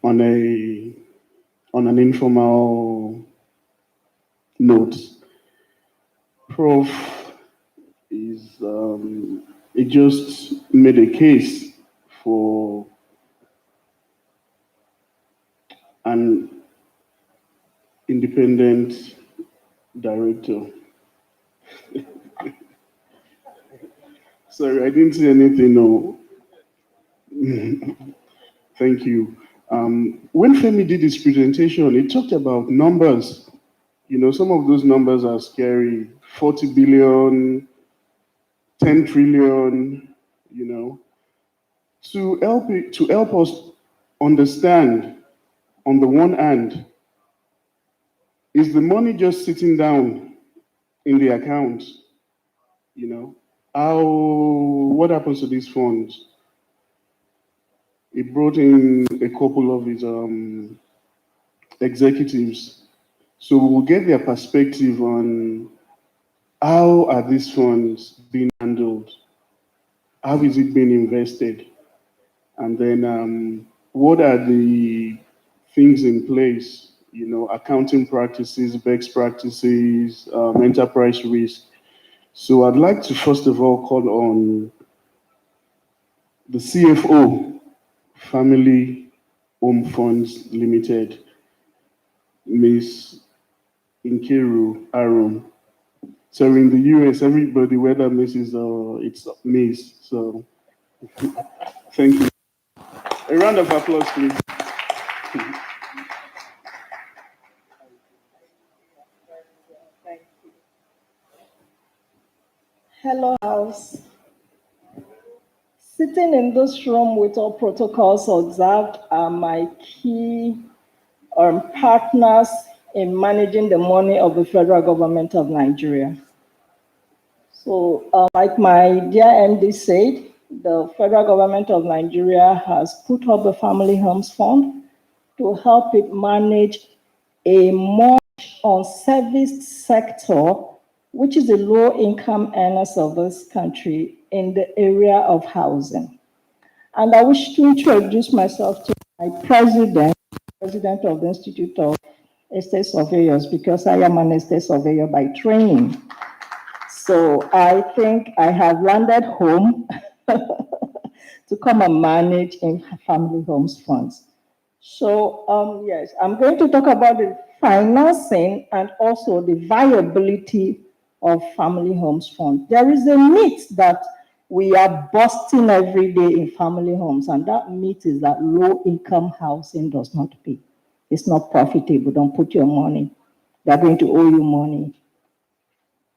On an informal note, Prof is it just made a case for an independent director. Sorry, I didn't say anything. No. Thank you. When Femi did his presentation, he talked about numbers. You know, some of those numbers are scary. 40 billion, 10 trillion, you know. To help us understand, on the one hand, is the money just sitting down in the account? You know, what happens to these funds? He brought in a couple of his executives. So we'll get their perspective on how are these funds being handled? How is it being invested? And then what are the things in place? You know, accounting practices, best practices, enterprise risk. So I'd like to first of all call on the CFO, Family Home Funds Limited, Ms. Nkiru Arum. So in the US, everybody, whether Mrs. or it's Ms. So thank you. A round of applause, please. Hello, House. Sitting in this room with all protocols observed are my key partners in managing the money of the federal government of Nigeria. So, like my dear MD said, the federal government of Nigeria has put up the Family Homes Fund to help it manage a much unserviced sector, which is the low-income earners of this country in the area of housing. And I wish to introduce myself to my president of the Institute of Estate Surveyors, because I am an estate surveyor by training. So I think I have landed home to come and manage in family homes funds. So yes, I'm going to talk about the financing and also the viability of family homes fund. There is a myth that we are busting every day in family homes, and that myth is that low-income housing does not pay. It's not profitable. Don't put your money. They're going to owe you money.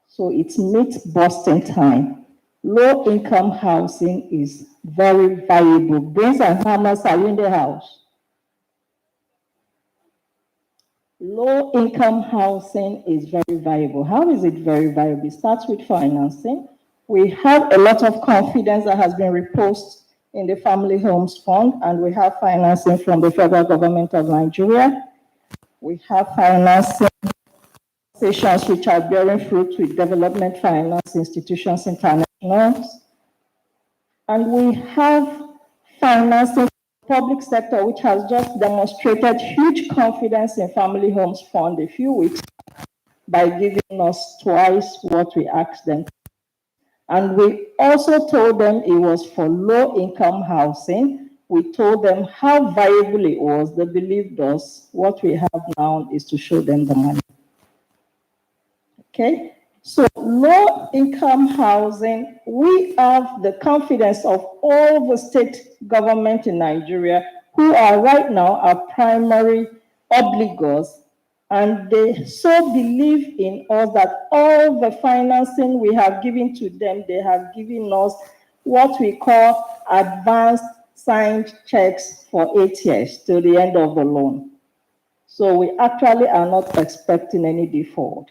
So it's myth busting time. Low-income housing is very valuable. Brains and hammers are in the house. Low-income housing is very valuable. How is it very valuable? It starts with financing. We have a lot of confidence that has been reposed in the Family Homes Fund, and we have financing from the federal government of Nigeria. We have financing stations which are bearing fruit with development finance institutions internationals. And we have financing public sector, which has just demonstrated huge confidence in Family Homes Fund a few weeks by giving us twice what we asked them. And we also told them it was for low-income housing, we told them how viable it was. They believed us. What we have now is to show them the money. Okay? So low-income housing, we have the confidence of all the state government in Nigeria who are right now our primary obligors, and they so believe in us that all the financing we have given to them, they have given us what we call advanced signed checks for 8 years to the end of the loan. So we actually are not expecting any default.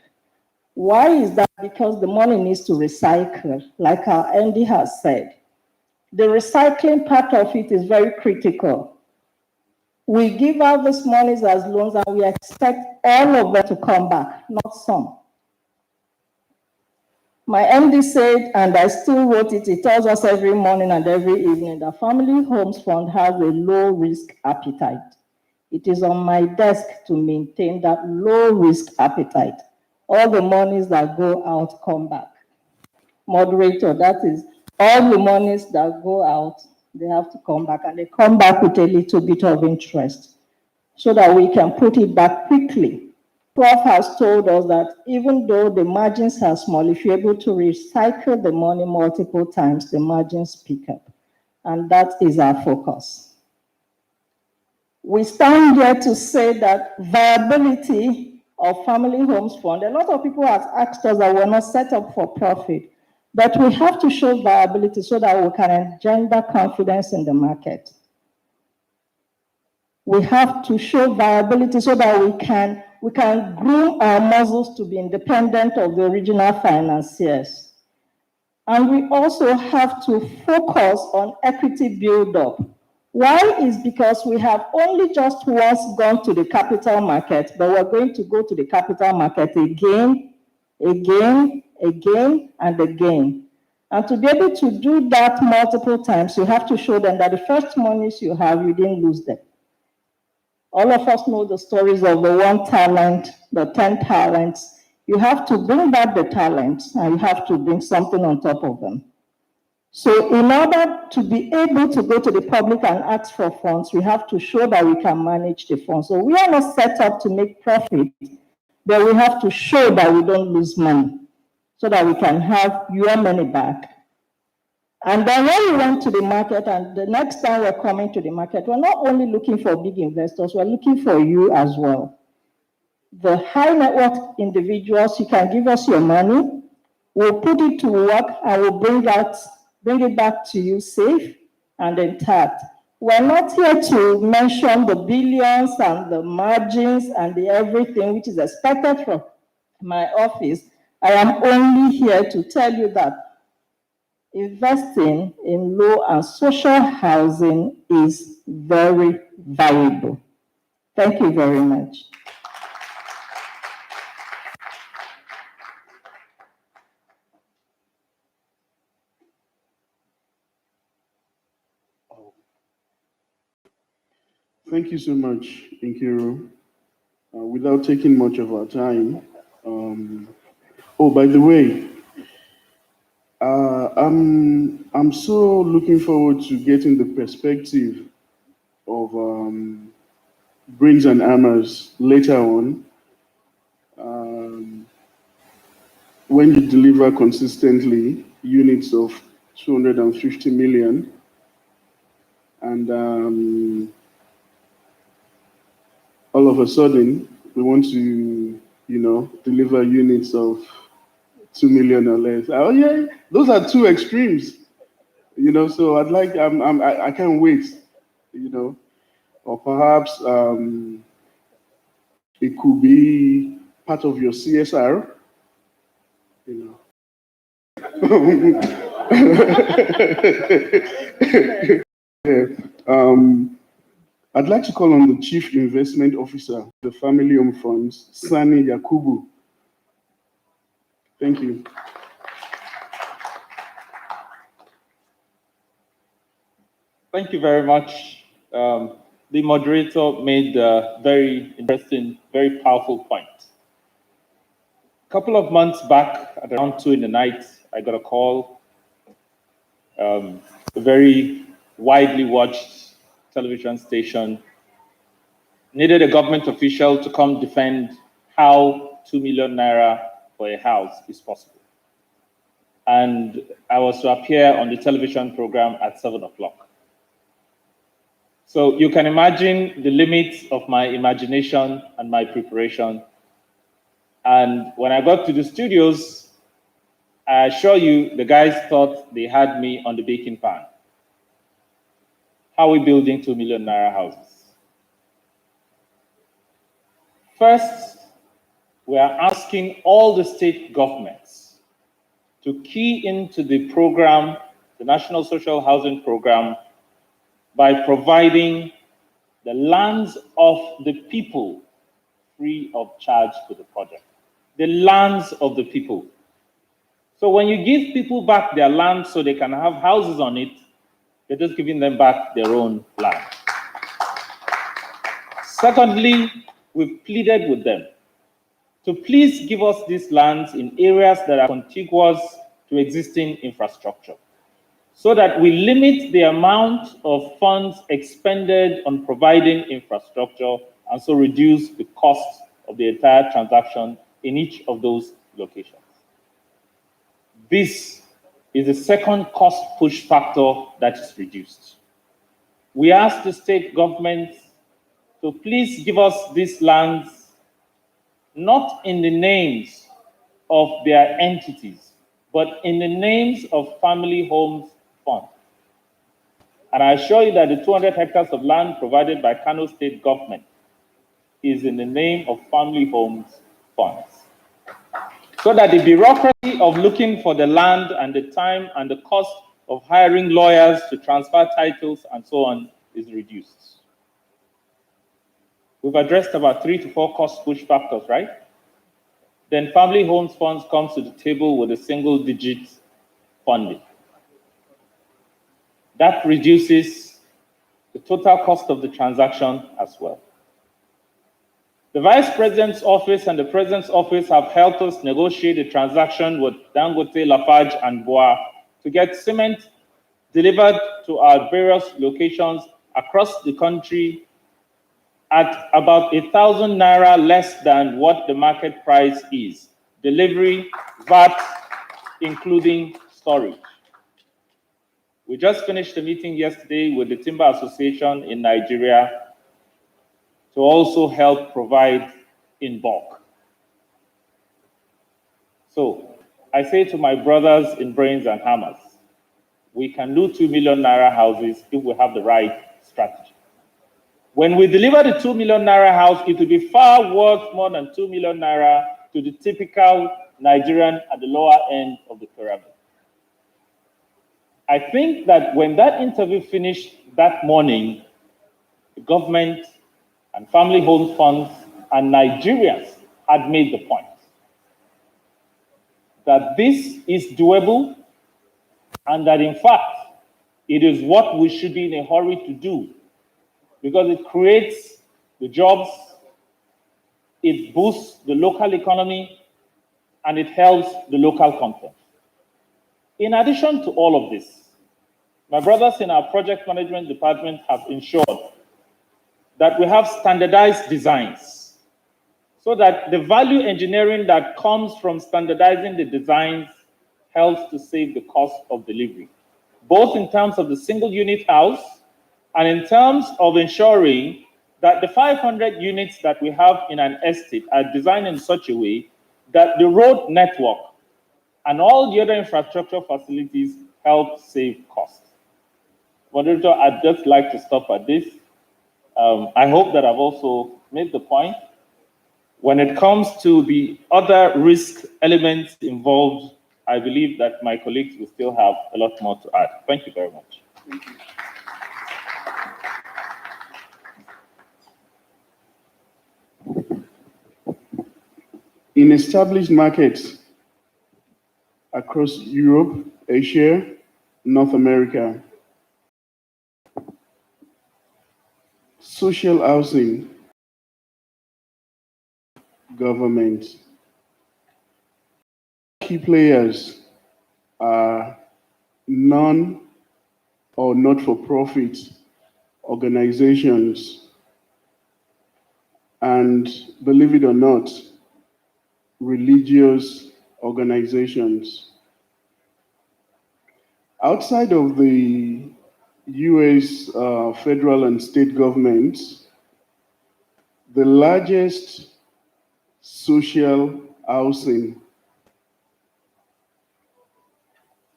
Why is that? Because the money needs to recycle, like our MD has said. The recycling part of it is very critical. We give out these monies as loans and we expect all of them to come back, not some. My MD said, and I still wrote it, he tells us every morning and every evening, the Family Homes Fund has a low risk appetite. It is on my desk to maintain that low risk appetite. All the monies that go out come back. Moderator, that is, all the monies that go out, they have to come back, and they come back with a little bit of interest so that we can put it back quickly. Prof has told us that even though the margins are small, if you're able to recycle the money multiple times, the margins pick up. And that is our focus. We stand here to say that viability of Family Homes Fund, a lot of people have asked us that we're not set up for profit, but we have to show viability so that we can engender confidence in the market. We have to show viability so that we can groom our muscles to be independent of the original financiers. And we also have to focus on equity build-up. Why? Is because we have only just once gone to the capital market, but we're going to go to the capital market again, and again. And to be able to do that multiple times, you have to show them that the first monies you have, you didn't lose them. All of us know the stories of the 1 talent, the 10 talents. You have to bring back the talents, and you have to bring something on top of them. So in order to be able to go to the public and ask for funds, we have to show that we can manage the funds. So we are not set up to make profit, but we have to show that we don't lose money so that we can have your money back. And then when we went to the market, and the next time we're coming to the market, we're not only looking for big investors, we're looking for you as well. The high net worth individuals, you can give us your money, we'll put it to work, and we'll bring it back to you safe and intact. We're not here to mention the billions and the margins and the everything which is expected from my office. I am only here to tell you that investing in low and social housing is very valuable. Thank you very much. Thank you so much, Nkiru. Without taking much of our time, oh, by the way, I'm so looking forward to getting the perspective of Brains and Hammers later on. When you deliver consistently units of 250 million, and all of a sudden we want to, deliver units of 2 million or less. Oh yeah, those are two extremes, So I'd like, I can't wait, or perhaps it could be part of your CSR, I'd like to call on the Chief Investment Officer of the Family Home Funds, Sani Yakubu. Thank you. Thank you very much. The moderator made a very interesting, very powerful point. A couple of months back, at around 2 in the night, I got a call, a very widely watched television station needed a government official to come defend how 2 million naira for a house is possible. And I was to appear on the television program at 7 o'clock. So you can imagine the limits of my imagination and my preparation. And when I got to the studios, I assure you, the guys thought they had me on the baking pan. How are we building 2 million naira houses? First, we are asking all the state governments to key into the program, the National Social Housing Program, by providing the lands of the people free of charge to the project. The lands of the people. So when you give people back their land so they can have houses on it, you're just giving them back their own land. Secondly, we've pleaded with them to please give us these lands in areas that are contiguous to existing infrastructure, so that we limit the amount of funds expended on providing infrastructure and so reduce the cost of the entire transaction in each of those locations. This is the second cost push factor that is reduced. We ask the state governments to please give us these lands not in the names of their entities, but in the names of Family Homes Fund. And I assure you that the 200 hectares of land provided by Kano State government is in the name of Family Homes Funds. So that the bureaucracy of looking for the land and the time and the cost of hiring lawyers to transfer titles and so on is reduced. We've addressed about 3 to 4 cost push factors, right? Then Family Homes Funds comes to the table with a single-digit funding. That reduces the total cost of the transaction as well. The Vice President's office and the President's office have helped us negotiate a transaction with Dangote, Lafarge, and Boa to get cement delivered to our various locations across the country at about 1,000 naira less than what the market price is. Delivery, VAT, including storage. We just finished a meeting yesterday with the Timber Association in Nigeria to also help provide in bulk. So I say to my brothers in Brains and Hammers, we can do 2 million naira houses if we have the right strategy. When we deliver the 2 million naira house, it will be far worth more than 2 million naira to the typical Nigerian at the lower end of the pyramid. I think that when that interview finished that morning, the government and Family Homes Funds and Nigerians had made the point that this is doable and that in fact, it is what we should be in a hurry to do, because it creates the jobs, it boosts the local economy, and it helps the local content. In addition to all of this, my brothers in our project management department have ensured that we have standardized designs so that the value engineering that comes from standardizing the designs helps to save the cost of delivery, both in terms of the single unit house and in terms of ensuring that the 500 units that we have in an estate are designed in such a way that the road network and all the other infrastructure facilities help save costs. Moderator, I'd just like to stop at this. I hope that I've also made the point. When it comes to the other risk elements involved, I believe that my colleagues will still have a lot more to add. Thank you very much. Thank you. In established markets across Europe, Asia, North America, social housing, government, key players are non or not-for-profit organizations, and believe it or not, religious organizations. Outside of the US federal and state governments, the largest social housing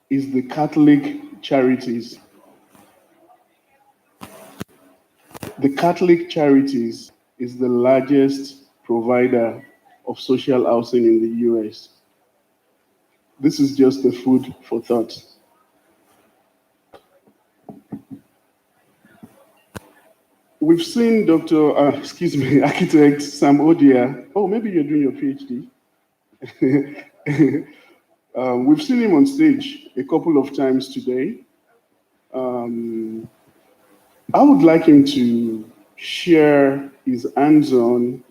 is the Catholic charities. The Catholic charities is the largest provider of social housing in the US. This is just a food for thought. We've seen architect Sam Odia. Oh, maybe you're doing your PhD. We've seen him on stage a couple of times today. I would like him to share his hands-on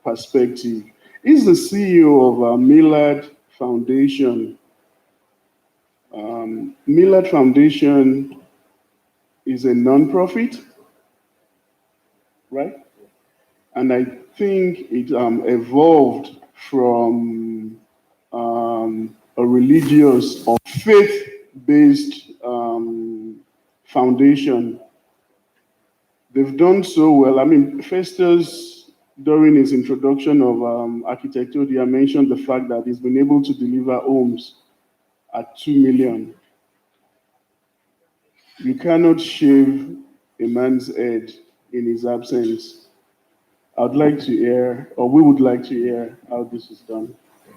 perspective. He's the CEO of Millard Foundation. Millard Foundation is a non-profit, right? And I think it evolved from a religious or faith-based foundation. They've done so well. I mean, Festus, during his introduction of Architecturia, mentioned the fact that he's been able to deliver homes at 2 million. You cannot shave a man's head in his absence. I'd like to hear, or we would like to hear, how this is done.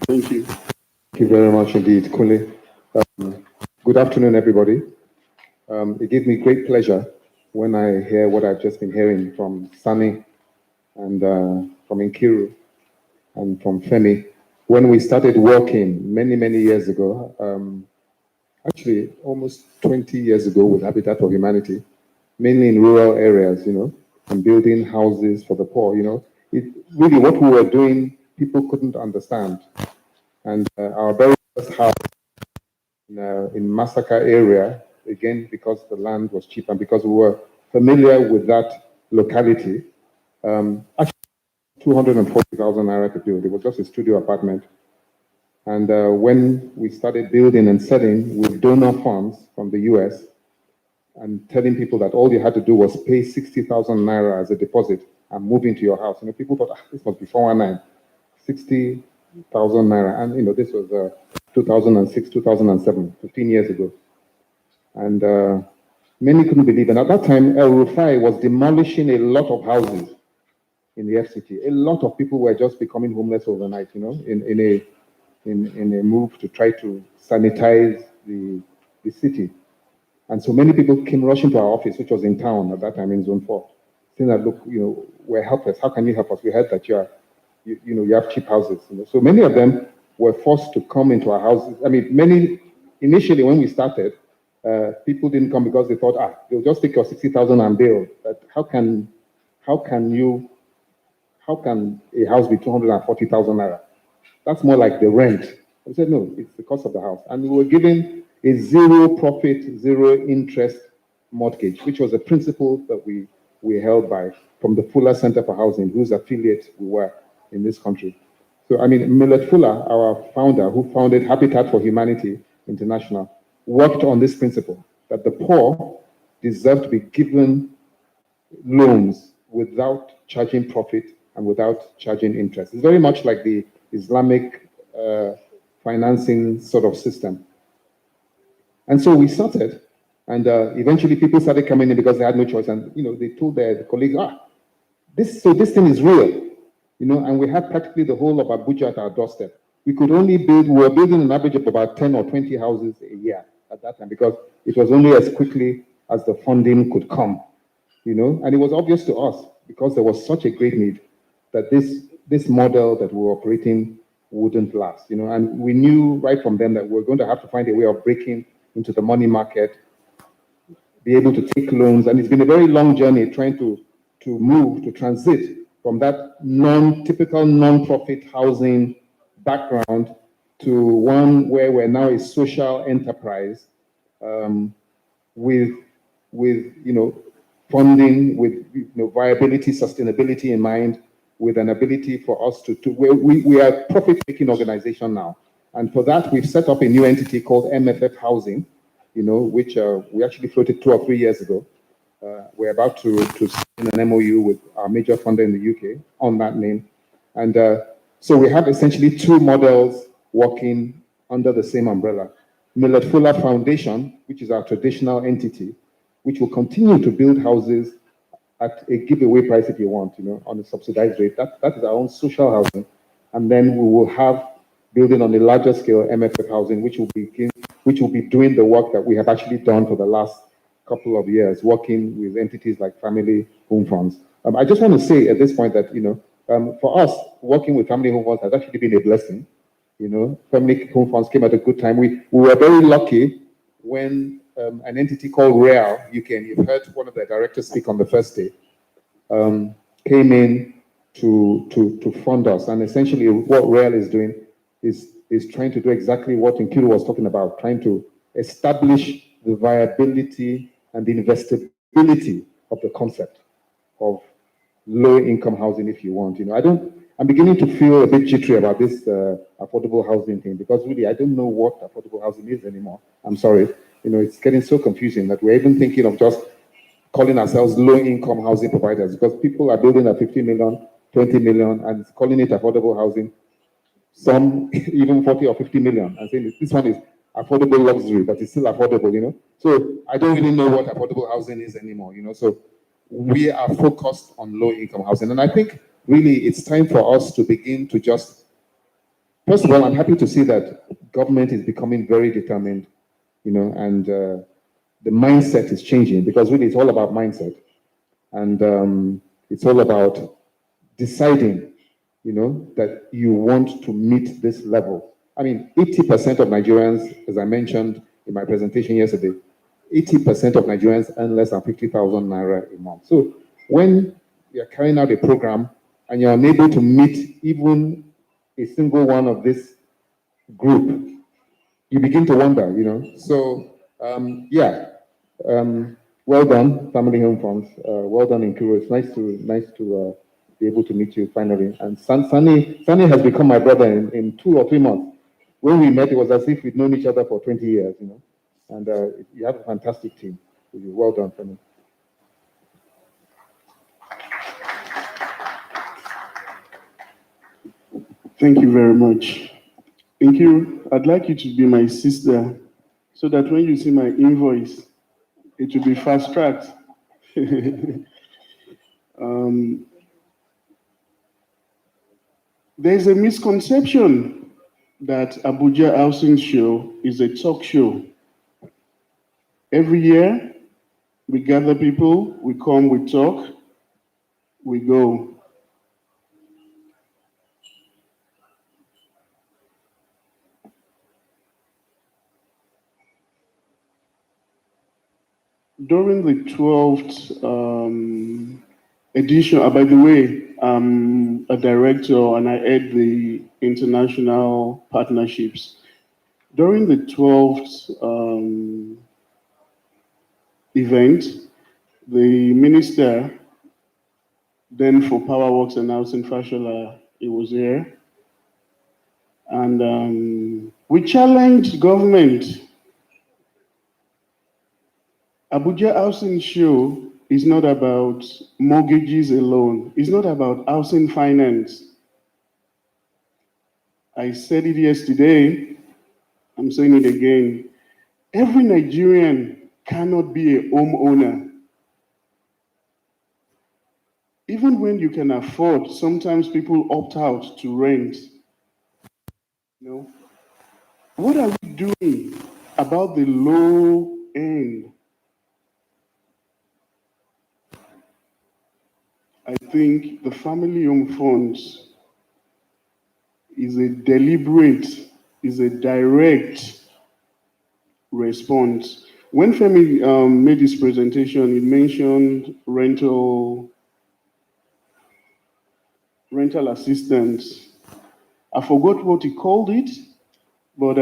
Thank you. Thank you very much indeed, Kule. Good afternoon, everybody. It gives me great pleasure when I hear what I've just been hearing from Sani and from Nkiru and from Femi. When we started working many, many years ago, actually almost 20 years ago with Habitat for Humanity, mainly in rural areas, and building houses for the poor, really what we were doing, people couldn't understand. And our very first house in Massacre area, again, because the land was cheap and because we were familiar with that locality, actually 240,000 naira to build. It was just a studio apartment. And when we started building and selling with donor funds from the US and telling people that all you had to do was pay 60,000 naira as a deposit and move into your house, people thought, this must be 419, 60,000 naira. And, this was 2006, 2007, 15 years ago. And many couldn't believe. And at that time, El Rufai was demolishing a lot of houses in the FCT. A lot of people were just becoming homeless overnight, in a move to try to sanitize the city. And so many people came rushing to our office, which was in town at that time in Zone 4, saying that, look, we're helpless. How can you help us? We heard that you have cheap houses. So many of them were forced to come into our houses. I mean, initially when we started, people didn't come because they thought, they'll just take your 60,000 and build. But how can a house be 240,000 naira? That's more like the rent. I said, no, it's the cost of the house. And we were given a zero profit, zero interest mortgage, which was a principle that we held by from the Fuller Center for Housing, whose affiliate we were in this country. So, Millard Fuller, our founder, who founded Habitat for Humanity International, worked on this principle, that the poor deserve to be given loans without charging profit and without charging interest. It's very much like the Islamic financing sort of system. And so we started, and eventually people started coming in because they had no choice. And they told their colleagues, this thing is real, and we had practically the whole of Abuja at our doorstep. We could only we were building an average of about 10 or 20 houses a year at that time because it was only as quickly as the funding could come, And it was obvious to us because there was such a great need that this model that we were operating wouldn't last, And we knew right from then that we were going to have to find a way of breaking into the money market, be able to take loans. And it's been a very long journey trying to transit from that typical non-profit housing background to one where we're now a social enterprise with funding with viability, sustainability in mind, with an ability for us we are a profit-making organization now. And for that, we've set up a new entity called MFF Housing, which we actually floated 2 or 3 years ago. We're about to sign an MOU with our major funder in the UK on that name. And so we have essentially 2 models working under the same umbrella. Millet Fuller Foundation, which is our traditional entity, which will continue to build houses at a giveaway price if you want, on a subsidized rate. That is our own social housing. And then we will have building on a larger scale MFF housing, which will be doing the work that we have actually done for the last couple of years, working with entities like family home funds. I just want to say at this point that, for us, working with family home funds has actually been a blessing. Family home funds came at a good time. We were very lucky when an entity called Real UK, and you've heard one of the directors speak on the first day, came in to fund us. And essentially what Real is doing is trying to do exactly what Nkiru was talking about, trying to establish the viability and the investability of the concept of low-income housing, if you want. I'm beginning to feel a bit jittery about this affordable housing thing, because really I don't know what affordable housing is anymore. I'm sorry. It's getting so confusing that we're even thinking of just calling ourselves low-income housing providers, because people are building at 50 million, 20 million, and calling it affordable housing. Some even 40 or 50 million, and saying this one is affordable luxury, but it's still affordable, So I don't really know what affordable housing is anymore, So we are focused on low-income housing. And I think really it's time for us to begin to just, first of all, I'm happy to see that government is becoming very determined, and the mindset is changing, because really it's all about mindset. And it's all about deciding, that you want to meet this level. I mean, 80% of Nigerians, as I mentioned in my presentation yesterday, 80% of Nigerians earn less than 50,000 naira a month. So when you're carrying out a program and you're unable to meet even a single one of this group, you begin to wonder, So, well done, Family Home Funds. Well done, Nkiru. It's nice to be able to meet you finally. And Sunny has become my brother in 2 or 3 months. When we met, it was as if we'd known each other for 20 years, And you have a fantastic team. Well done, Sunny. Thank you very much. Nkiru, I'd like you to be my sister, so that when you see my invoice, it will be fast-tracked. There's a misconception that Abuja Housing Show is a talk show. Every year, we gather people, we come, we talk, we go. During the 12th edition, by the way, I'm a director and I head the international partnerships. During the 12th event, the minister, then for Power Works and Housing, Fashola, he was here. And we challenged government. Abuja Housing Show is not about mortgages alone. It's not about housing finance. I said it yesterday, I'm saying it again. Every Nigerian cannot be a homeowner. Even when you can afford, sometimes people opt out to rent. What are we doing about the low end? I think the family home funds is a deliberate, is a direct response. When Femi made his presentation, he mentioned rental assistance. I forgot what he called it, but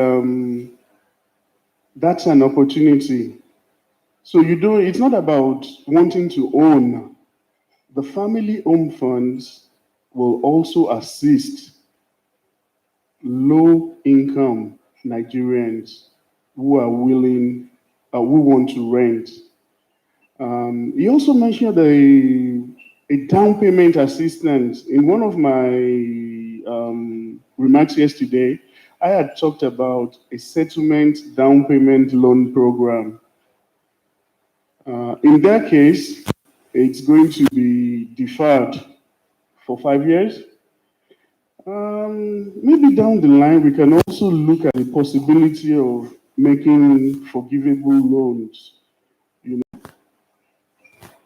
that's an opportunity. So it's not about wanting to own. The family home funds will also assist low-income Nigerians who are willing, who want to rent. He also mentioned a down payment assistance. In one of my remarks yesterday, I had talked about a settlement down payment loan program. In that case, it's going to be deferred for 5 years. Maybe down the line, we can also look at the possibility of making forgivable loans. If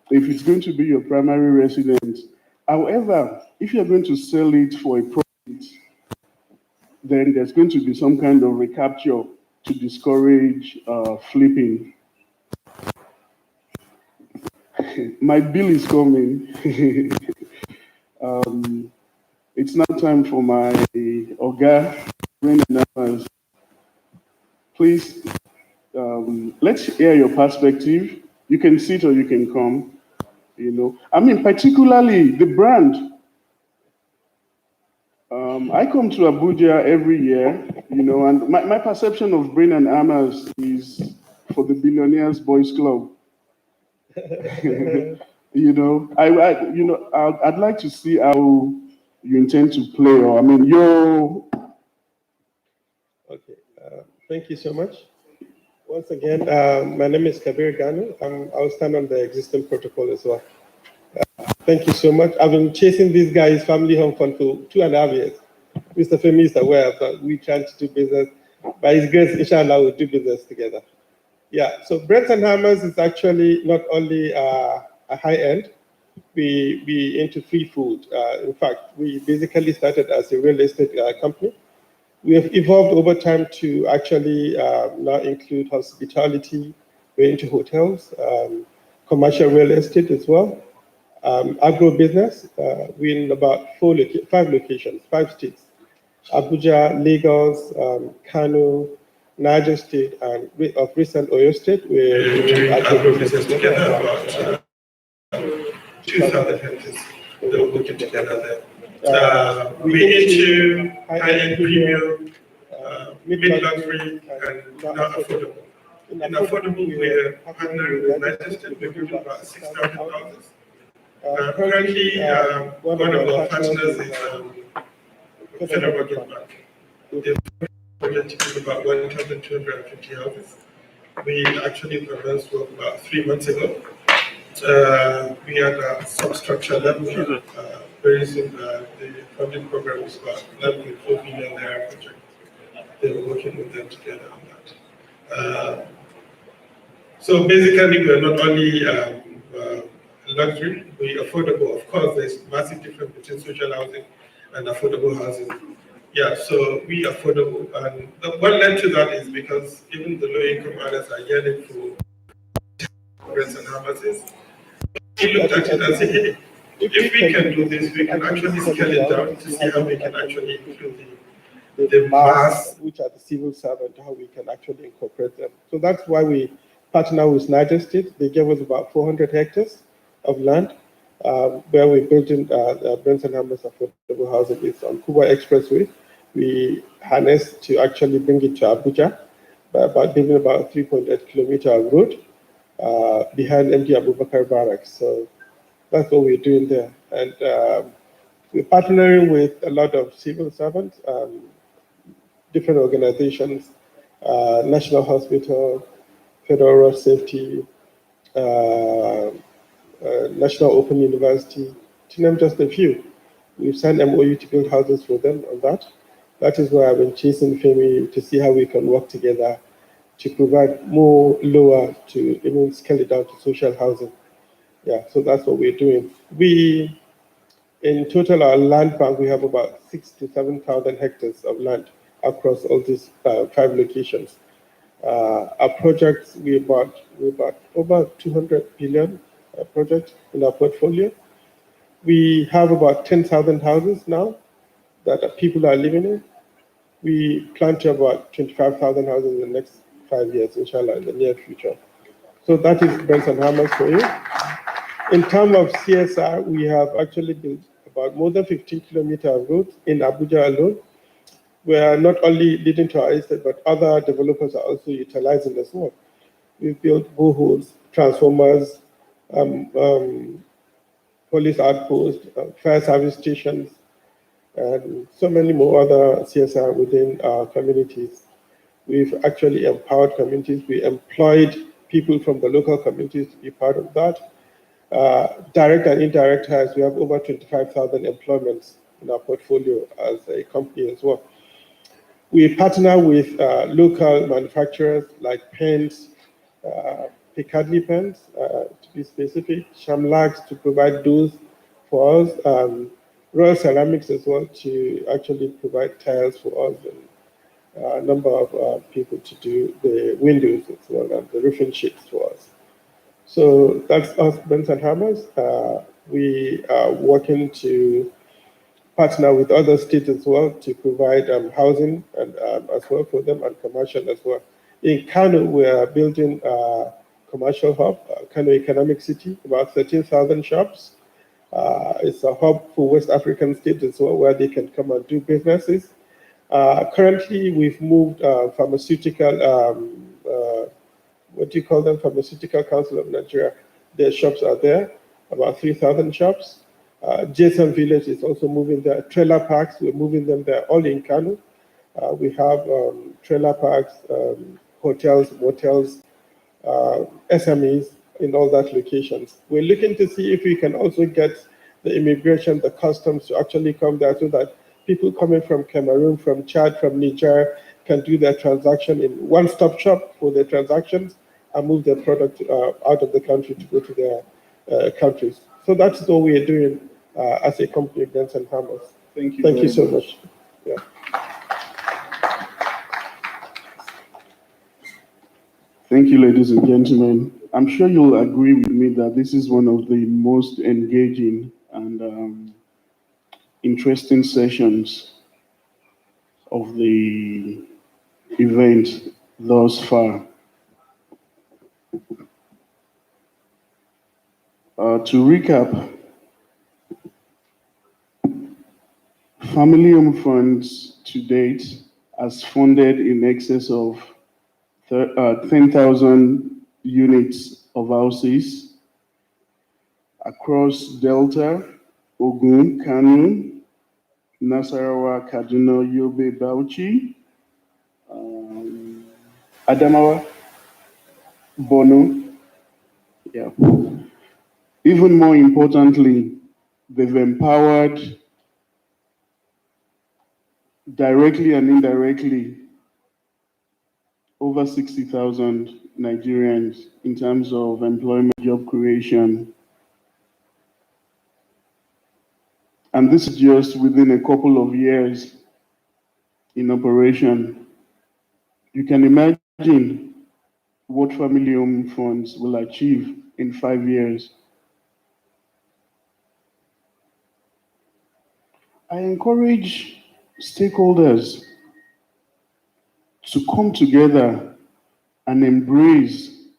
it's going to be your primary residence. However, if you're going to sell it for a profit, then there's going to be some kind of recapture to discourage flipping. My bill is coming. It's now time for my Oga, numbers. Please, let's hear your perspective. You can sit or you can come. I mean, particularly the brand. I come to Abuja every year, and my perception of Brain and Hammers is for the Billionaires Boys Club. I'd like to see how you intend to play, or I mean, Okay, thank you so much. Once again, my name is Kabir Ganu. I'll stand on the existing protocol as well. Thank you so much. I've been chasing this guy's family home fund for 2.5 years. Mr. Femi is aware of that. We're trying to do business. By his grace, inshallah, we'll do business together. Yeah, so Breads and Hammers is actually not only a high end, we into free food. In fact, we basically started as a real estate company. We have evolved over time to actually now include hospitality. We're into hotels, commercial real estate as well, agro-business. We're in about 5 locations, 5 states: Abuja, Lagos, Kano, Niger State, and of recent Oyo State. We're doing agro-business together about 2,000 hectares that we're working together there. We're into high-end premium, mid-luxury, and not affordable. In affordable, we're partnering with Niger-State. We're doing about 6,000 houses. Currently, one of our partners is Federal Bank. They're project to build about 1,250 houses. We actually commenced work about 3 months ago. We are at a substructure level. Very soon, the funding program is about 11.4 billion naira project. They were working with them together on that. So basically, we're not only luxury, we're affordable. Of course, there's massive difference between social housing and affordable housing. Yeah, so we affordable, and what led to that is because even the low-income earners are yearning for rents and houses. We looked at it and said, hey, if we can do this, we can actually scale it down to see how we can actually include the mass, which are the civil servants, how we can actually incorporate them. So that's why we partner with Niger State. They gave us about 400 hectares of land where we're building Brents and Hammers affordable housing. It's on Kuba Expressway. We harnessed to actually bring it to Abuja by about building about 3.8 kilometer of road behind MD Abubakar Barracks. So that's what we're doing there. And we're partnering with a lot of civil servants, different organizations, National Hospital, Federal Road Safety, National Open University, to name just a few. We've signed MOU to build houses for them on that. That is why I've been chasing Femi to see how we can work together to provide more lower to even scale it down to social housing. Yeah, so that's what we're doing. We, in total, our land bank, we have about 6,000 to 7,000 hectares of land across all these 5 locations. Our projects, we about over 200 billion project in our portfolio. We have about 10,000 houses now that people are living in. We plan to have about 25,000 houses in the next 5 years, inshallah, in the near future. So that is Brains and Hammers for you. In terms of CSR, we have actually built about more than 15 kilometers of roads in Abuja alone. We are not only leading to our estate, but other developers are also utilizing as well. We've built boreholes, transformers, police outposts, fire service stations, and so many more other CSR within our communities. We've actually empowered communities. We employed people from the local communities to be part of that. Direct and indirect hires, we have over 25,000 employments in our portfolio as a company as well. We partner with local manufacturers like pens, Piccadilly pens, to be specific, Shamlax to provide those for us, Royal Ceramics as well to actually provide tiles for us, and a number of people to do the windows as well and the roofing sheets for us. So that's us, Brains and Hammers. We are working to partner with other states as well to provide housing and as well for them and commercial as well. In Kano, we are building a commercial hub, Kano Economic City, about 13,000 shops. It's a hub for West African states as well, where they can come and do businesses. Currently, we've moved pharmaceutical, what do you call them? Pharmaceutical Council of Nigeria. Their shops are there, about 3,000 shops. Jason Village is also moving there. Trailer parks, we're moving them there, all in Kano. We have trailer parks, hotels, motels, SMEs in all that locations. We're looking to see if we can also get the immigration, the customs to actually come there so that people coming from Cameroon, from Chad, from Niger can do their transaction in one-stop shop for their transactions and move their product out of the country to go to their countries. So that's what we are doing as a company, Brains and Hammers. Thank you. Thank you so much. Yeah. Thank you, ladies and gentlemen. I'm sure you'll agree with me that this is one of the most engaging and interesting sessions of the event thus far. To recap, Family Home Funds to date has funded in excess of 10,000 units of houses across Delta, Ogun, Kano, Nasarawa, Kaduna, Yobe, Bauchi, Adamawa, Borno. Yeah. Even more importantly, they've empowered directly and indirectly over 60,000 Nigerians in terms of employment, job creation. And this is just within a couple of years in operation. You can imagine what Family Home Funds will achieve in 5 years. I encourage stakeholders to come together and embrace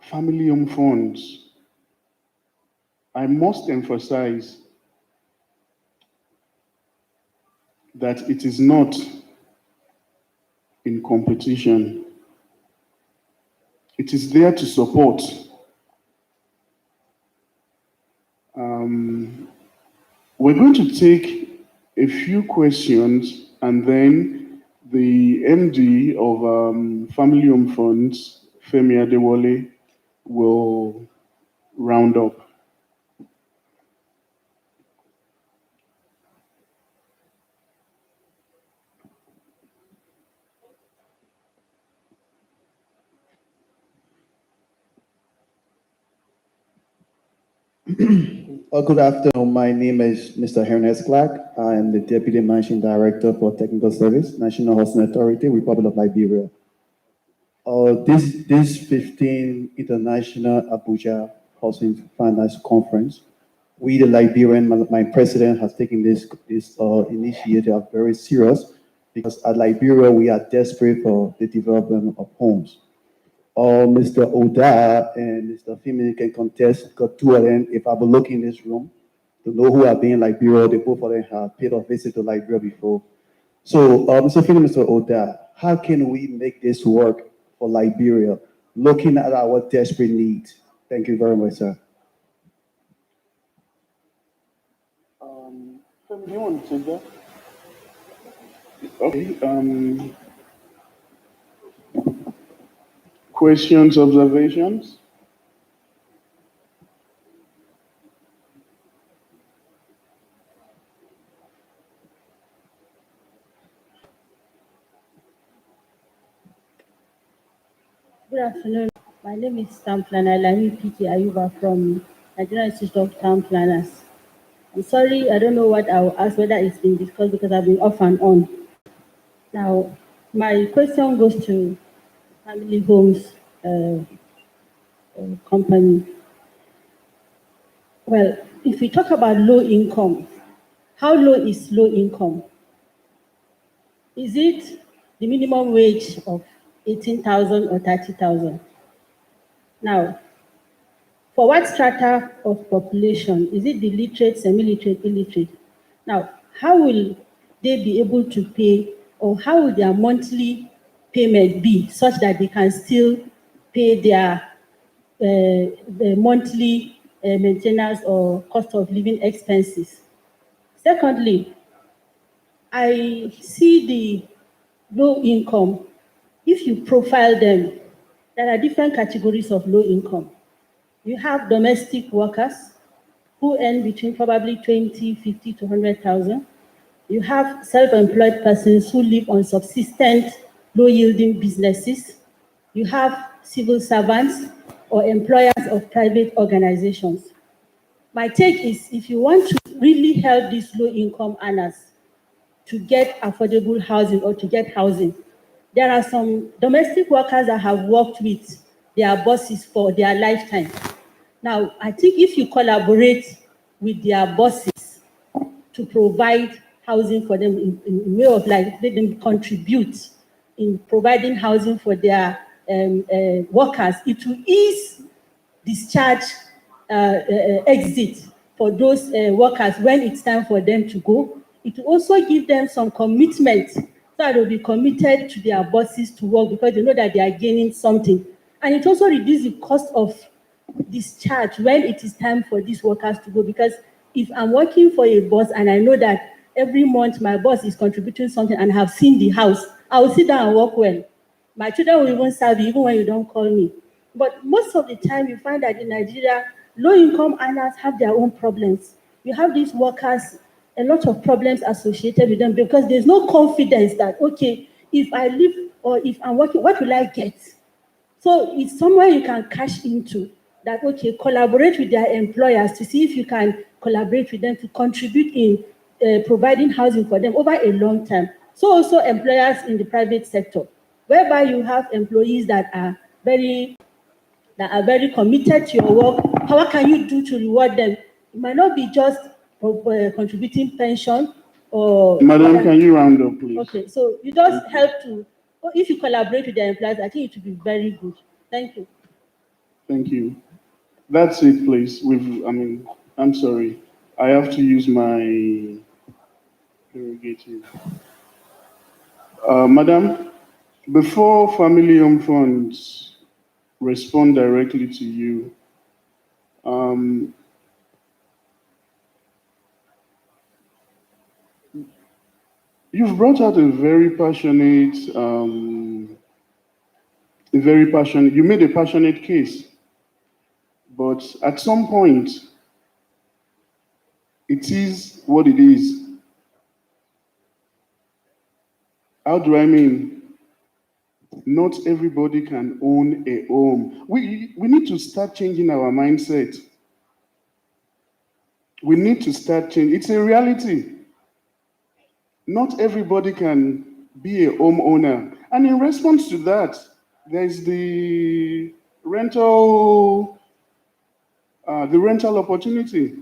Family Home Funds. I must emphasize that it is not in competition. It is there to support. We're going to take a few questions and then the MD of Family Home Funds, Femi Adewale, will round up. Good afternoon. My name is Mr. Ernest Clark. I am the Deputy Managing Director for Technical Service, National Housing Authority, Republic of Liberia. This 15th International Abuja Housing Finance Conference, we, the Liberian, my president has taken this initiative very serious because at Liberia, we are desperate for the development of homes. or Mr. Oda and Mr. Femi can contest, because two of them, if I were looking in this room, to know who have been in Liberia, they both of them have paid a visit to Liberia before. So, Mr. Femi, Mr. Oda, how can we make this work for Liberia, looking at our desperate needs? Thank you very much, sir. Femi, do you want to take that? Okay. Questions, observations? Good afternoon. My name is Town Planner Lami P.K. Ayuba from Nigerian Institute of Town Planners. I'm sorry, I don't know what I will ask, whether it's been discussed, because I've been off and on. Now, my question goes to Family Homes Company. Well, if we talk about low income, how low is low income? Is it the minimum wage of 18,000 or 30,000? Now, for what strata of population? Is it the literate, semi-literate, illiterate? Now, how will they be able to pay, or how will their monthly payment be such that they can still pay their monthly maintenance or cost of living expenses? Secondly, I see the low income. If you profile them, there are different categories of low income. You have domestic workers who earn between probably 20, 50 to 100,000. You have self-employed persons who live on subsistent, low-yielding businesses. You have civil servants or employers of private organizations. My take is, if you want to really help these low-income earners to get affordable housing or to get housing, there are some domestic workers that have worked with their bosses for their lifetime. Now, I think if you collaborate with their bosses to provide housing for them in way of life, let them contribute in providing housing for their workers, it will ease discharge exit for those workers when it's time for them to go. It will also give them some commitment, so that they'll be committed to their bosses to work, because they know that they are gaining something. And it also reduces the cost of discharge when it is time for these workers to go, because if I'm working for a boss and I know that every month my boss is contributing something and have seen the house, I will sit down and work well. My children will even serve you even when you don't call me. But most of the time you find that in Nigeria, low-income earners have their own problems. You have these workers, a lot of problems associated with them, because there's no confidence that, okay, if I live or if I'm working, what will I get? So it's somewhere you can cash into that, okay, collaborate with their employers to see if you can collaborate with them to contribute in providing housing for them over a long time. So also employers in the private sector, whereby you have employees that are very committed to your work. How can you do to reward them? It might not be just contributing pension or... Madam, can you round up, please? Okay, so you just help to, if you collaborate with the employers, I think it will be very good. Thank you. Thank you. That's it, please. I'm sorry. I have to use my prerogative. Madam, before Family Home Funds respond directly to you, you've brought out you made a passionate case, but at some point, it is what it is. How do I mean? Not everybody can own a home. We need to start changing our mindset. We need to start changing. It's a reality. Not everybody can be a homeowner. And in response to that, there's the rental opportunity.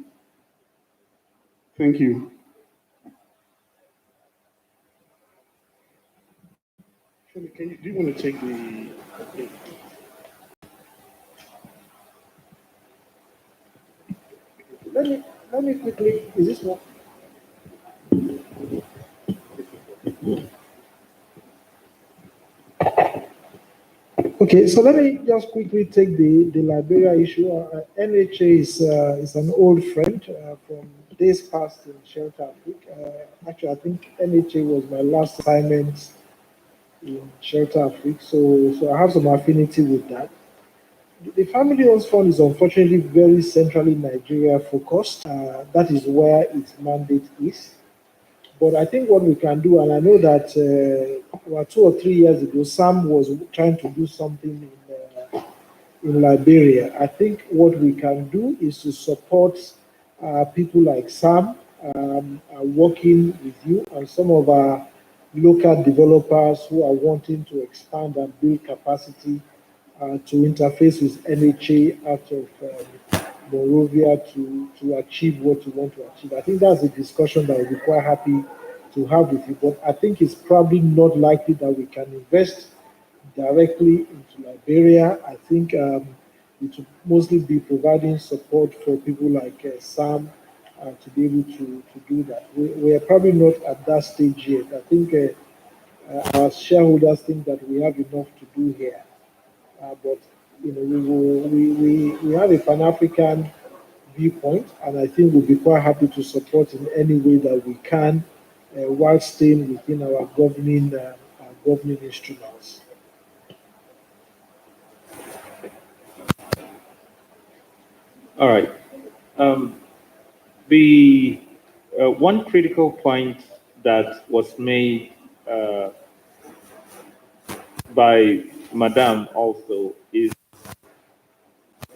Thank you. Do you want to take the... let me quickly, is this one? Okay, so let me just quickly take the Liberia issue. NHA is an old friend from days past in Shelter Africa. Actually, I think NHA was my last assignment in Shelter Africa, so I have some affinity with that. The Family Homes Fund is unfortunately very centrally Nigeria focused. That is where its mandate is. But I think what we can do, and I know that about 2 or 3 years ago, Sam was trying to do something in Liberia. I think what we can do is to support people like Sam working with you and some of our local developers who are wanting to expand and build capacity to interface with NHA out of Monrovia to achieve what you want to achieve. I think that's a discussion that we'll be quite happy to have with you, but I think it's probably not likely that we can invest directly into Liberia. I think it will mostly be providing support for people like Sam to be able to do that. We are probably not at that stage yet. I think our shareholders think that we have enough to do here. But you know, we have a Pan-African viewpoint, and I think we'll be quite happy to support in any way that we can, while staying within our governing instruments. All right. The one critical point that was made by Madame also is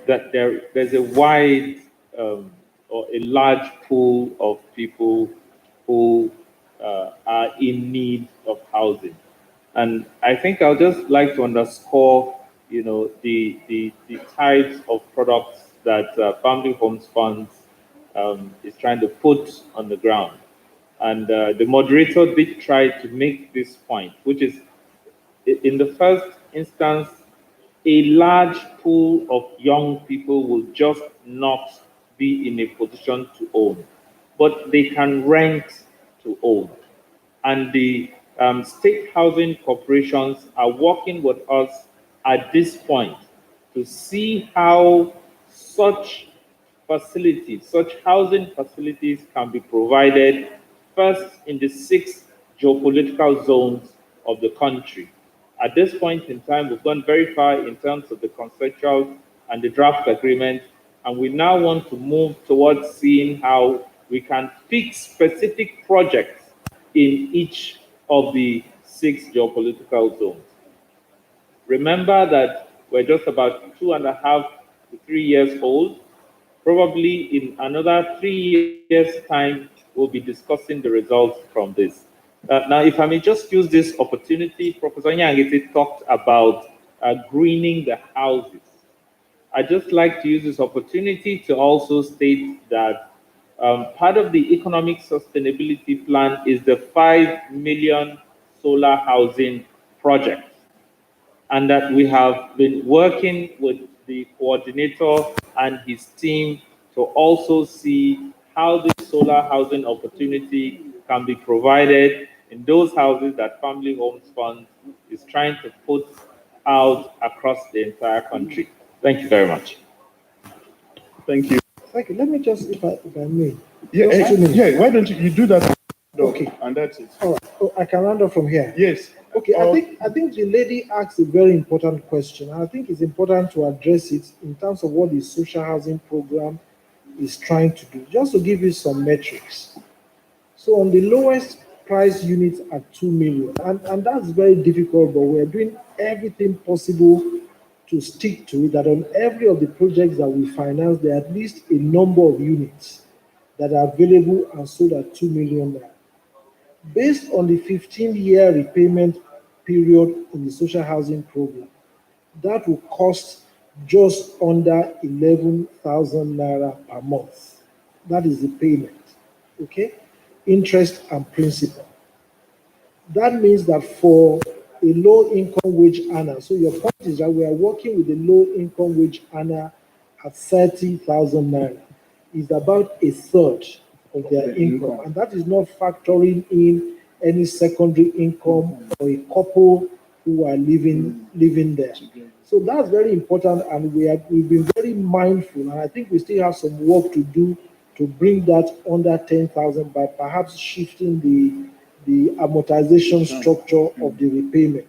that there's a wide or a large pool of people who are in need of housing. And I think I'll just like to underscore, you know, the types of products that Family Homes Funds is trying to put on the ground. And the moderator did try to make this point, which is, in the first instance, a large pool of young people will just not be in a position to own, but they can rent to own. And the state housing corporations are working with us at this point to see how such facilities, such housing facilities can be provided first in the 6 geopolitical zones of the country. At this point in time, we've gone very far in terms of the conceptual and the draft agreement, and we now want to move towards seeing how we can pick specific projects in each of the 6 geopolitical zones. Remember that we're just about 2.5 to 3 years old. Probably in another 3 years' time, we'll be discussing the results from this. Now, if I may just use this opportunity, Professor Nyangete talked about greening the houses. I'd just like to use this opportunity to also state that part of the economic sustainability plan is the 5 million solar housing project, and that we have been working with the coordinator and his team to also see how this solar housing opportunity can be provided in those houses that Family Homes Fund is trying to put out across the entire country. Thank you very much. Thank you. Thank you. Let me just, if I may. Yeah, yeah. Why don't you do that? Okay. And that's it. All right. Oh, I can round up from here. Yes. Okay. I think the lady asked a very important question. And I think it's important to address it in terms of what the social housing program is trying to do. Just to give you some metrics. So on the lowest price units at 2 million, and that's very difficult, but we're doing everything possible to stick to it, that on every of the projects that we finance, there are at least a number of units that are available and sold at 2 million naira. Based on the 15-year repayment period in the social housing program, that will cost just under 11,000 naira per month. That is the payment, okay? Interest and principal. That means that for a low-income wage earner, so your point is that we are working with a low-income wage earner at 30,000 naira. is about a third of their income, and that is not factoring in any secondary income or a couple who are living there. So that's very important, and we've been very mindful, and I think we still have some work to do to bring that under 10,000 by perhaps shifting the amortization structure of the repayment.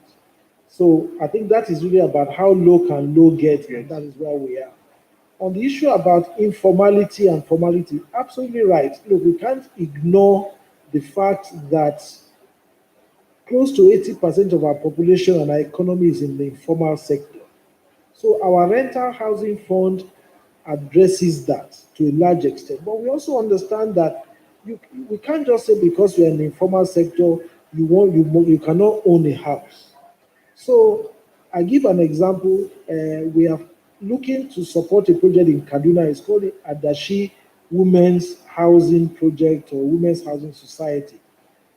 So I think that is really about how low can low get, and that is where we are. On the issue about informality and formality, absolutely right. Look, we can't ignore the fact that close to 80% of our population and our economy is in the informal sector. So our rental housing fund addresses that to a large extent. But we also understand that we can't just say because you're in the informal sector, you cannot own a house. So I give an example. We are looking to support a project in Kaduna. It's called the Adashi Women's Housing Project or Women's Housing Society.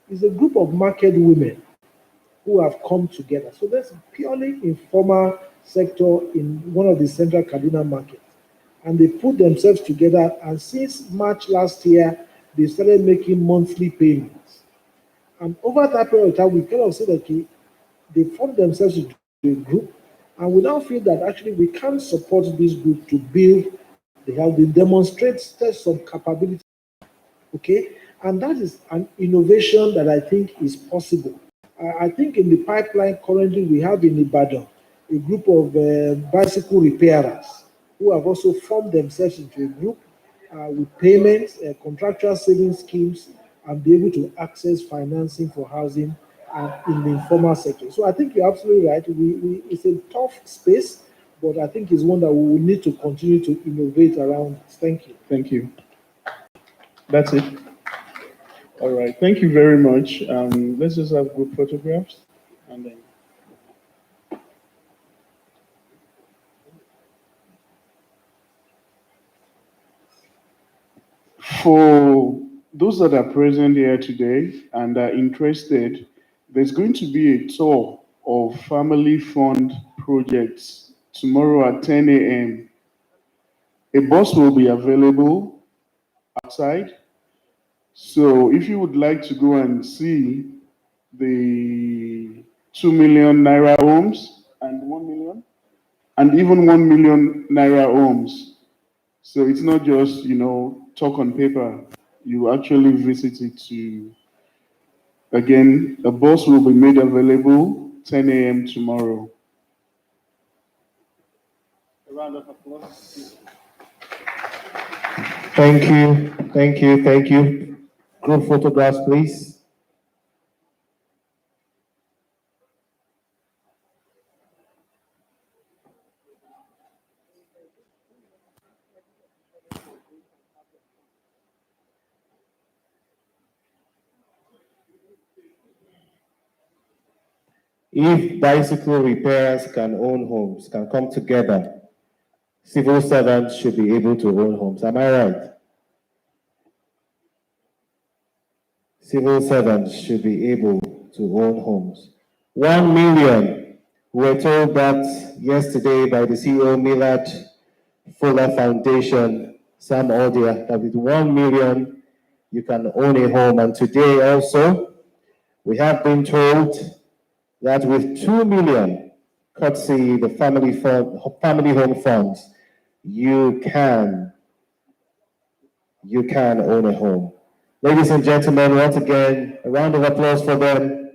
It's a group of market women who have come together. So that's purely informal sector in one of the central Kaduna markets. And they put themselves together, and since March last year, they started making monthly payments. And over that period of time, we kind of said that they formed themselves into a group, and we now feel that actually we can support this group to build the house. They demonstrated some capability, okay? And that is an innovation that I think is possible. I think in the pipeline currently we have in Ibadan a group of bicycle repairers who have also formed themselves into a group with payments, contractual savings schemes, and be able to access financing for housing in the informal sector. So I think you're absolutely right. It's a tough space, but I think it's one that we will need to continue to innovate around. Thank you. Thank you. That's it. All right. Thank you very much. Let's just have group photographs, and then. For those that are present here today and are interested, there's going to be a tour of family fund projects tomorrow at 10 a.m. A bus will be available outside. So if you would like to go and see the 2 million naira homes and 1 million, and even 1 million naira homes. So it's not just, talk on paper. You actually visit it to, again, a bus will be made available 10 a.m. tomorrow. A round of applause. Thank you, thank you, thank you. Group photographs, please. If bicycle repairers can own homes, can come together, civil servants should be able to own homes. Am I right? Civil servants should be able to own homes. 1 million. We were told that yesterday by the CEO Millard Fuller Foundation, Sam Odia, that with 1 million you can own a home. And today also, we have been told that with 2 million, courtesy the family home funds, you can own a home. Ladies and gentlemen, once again, a round of applause for them.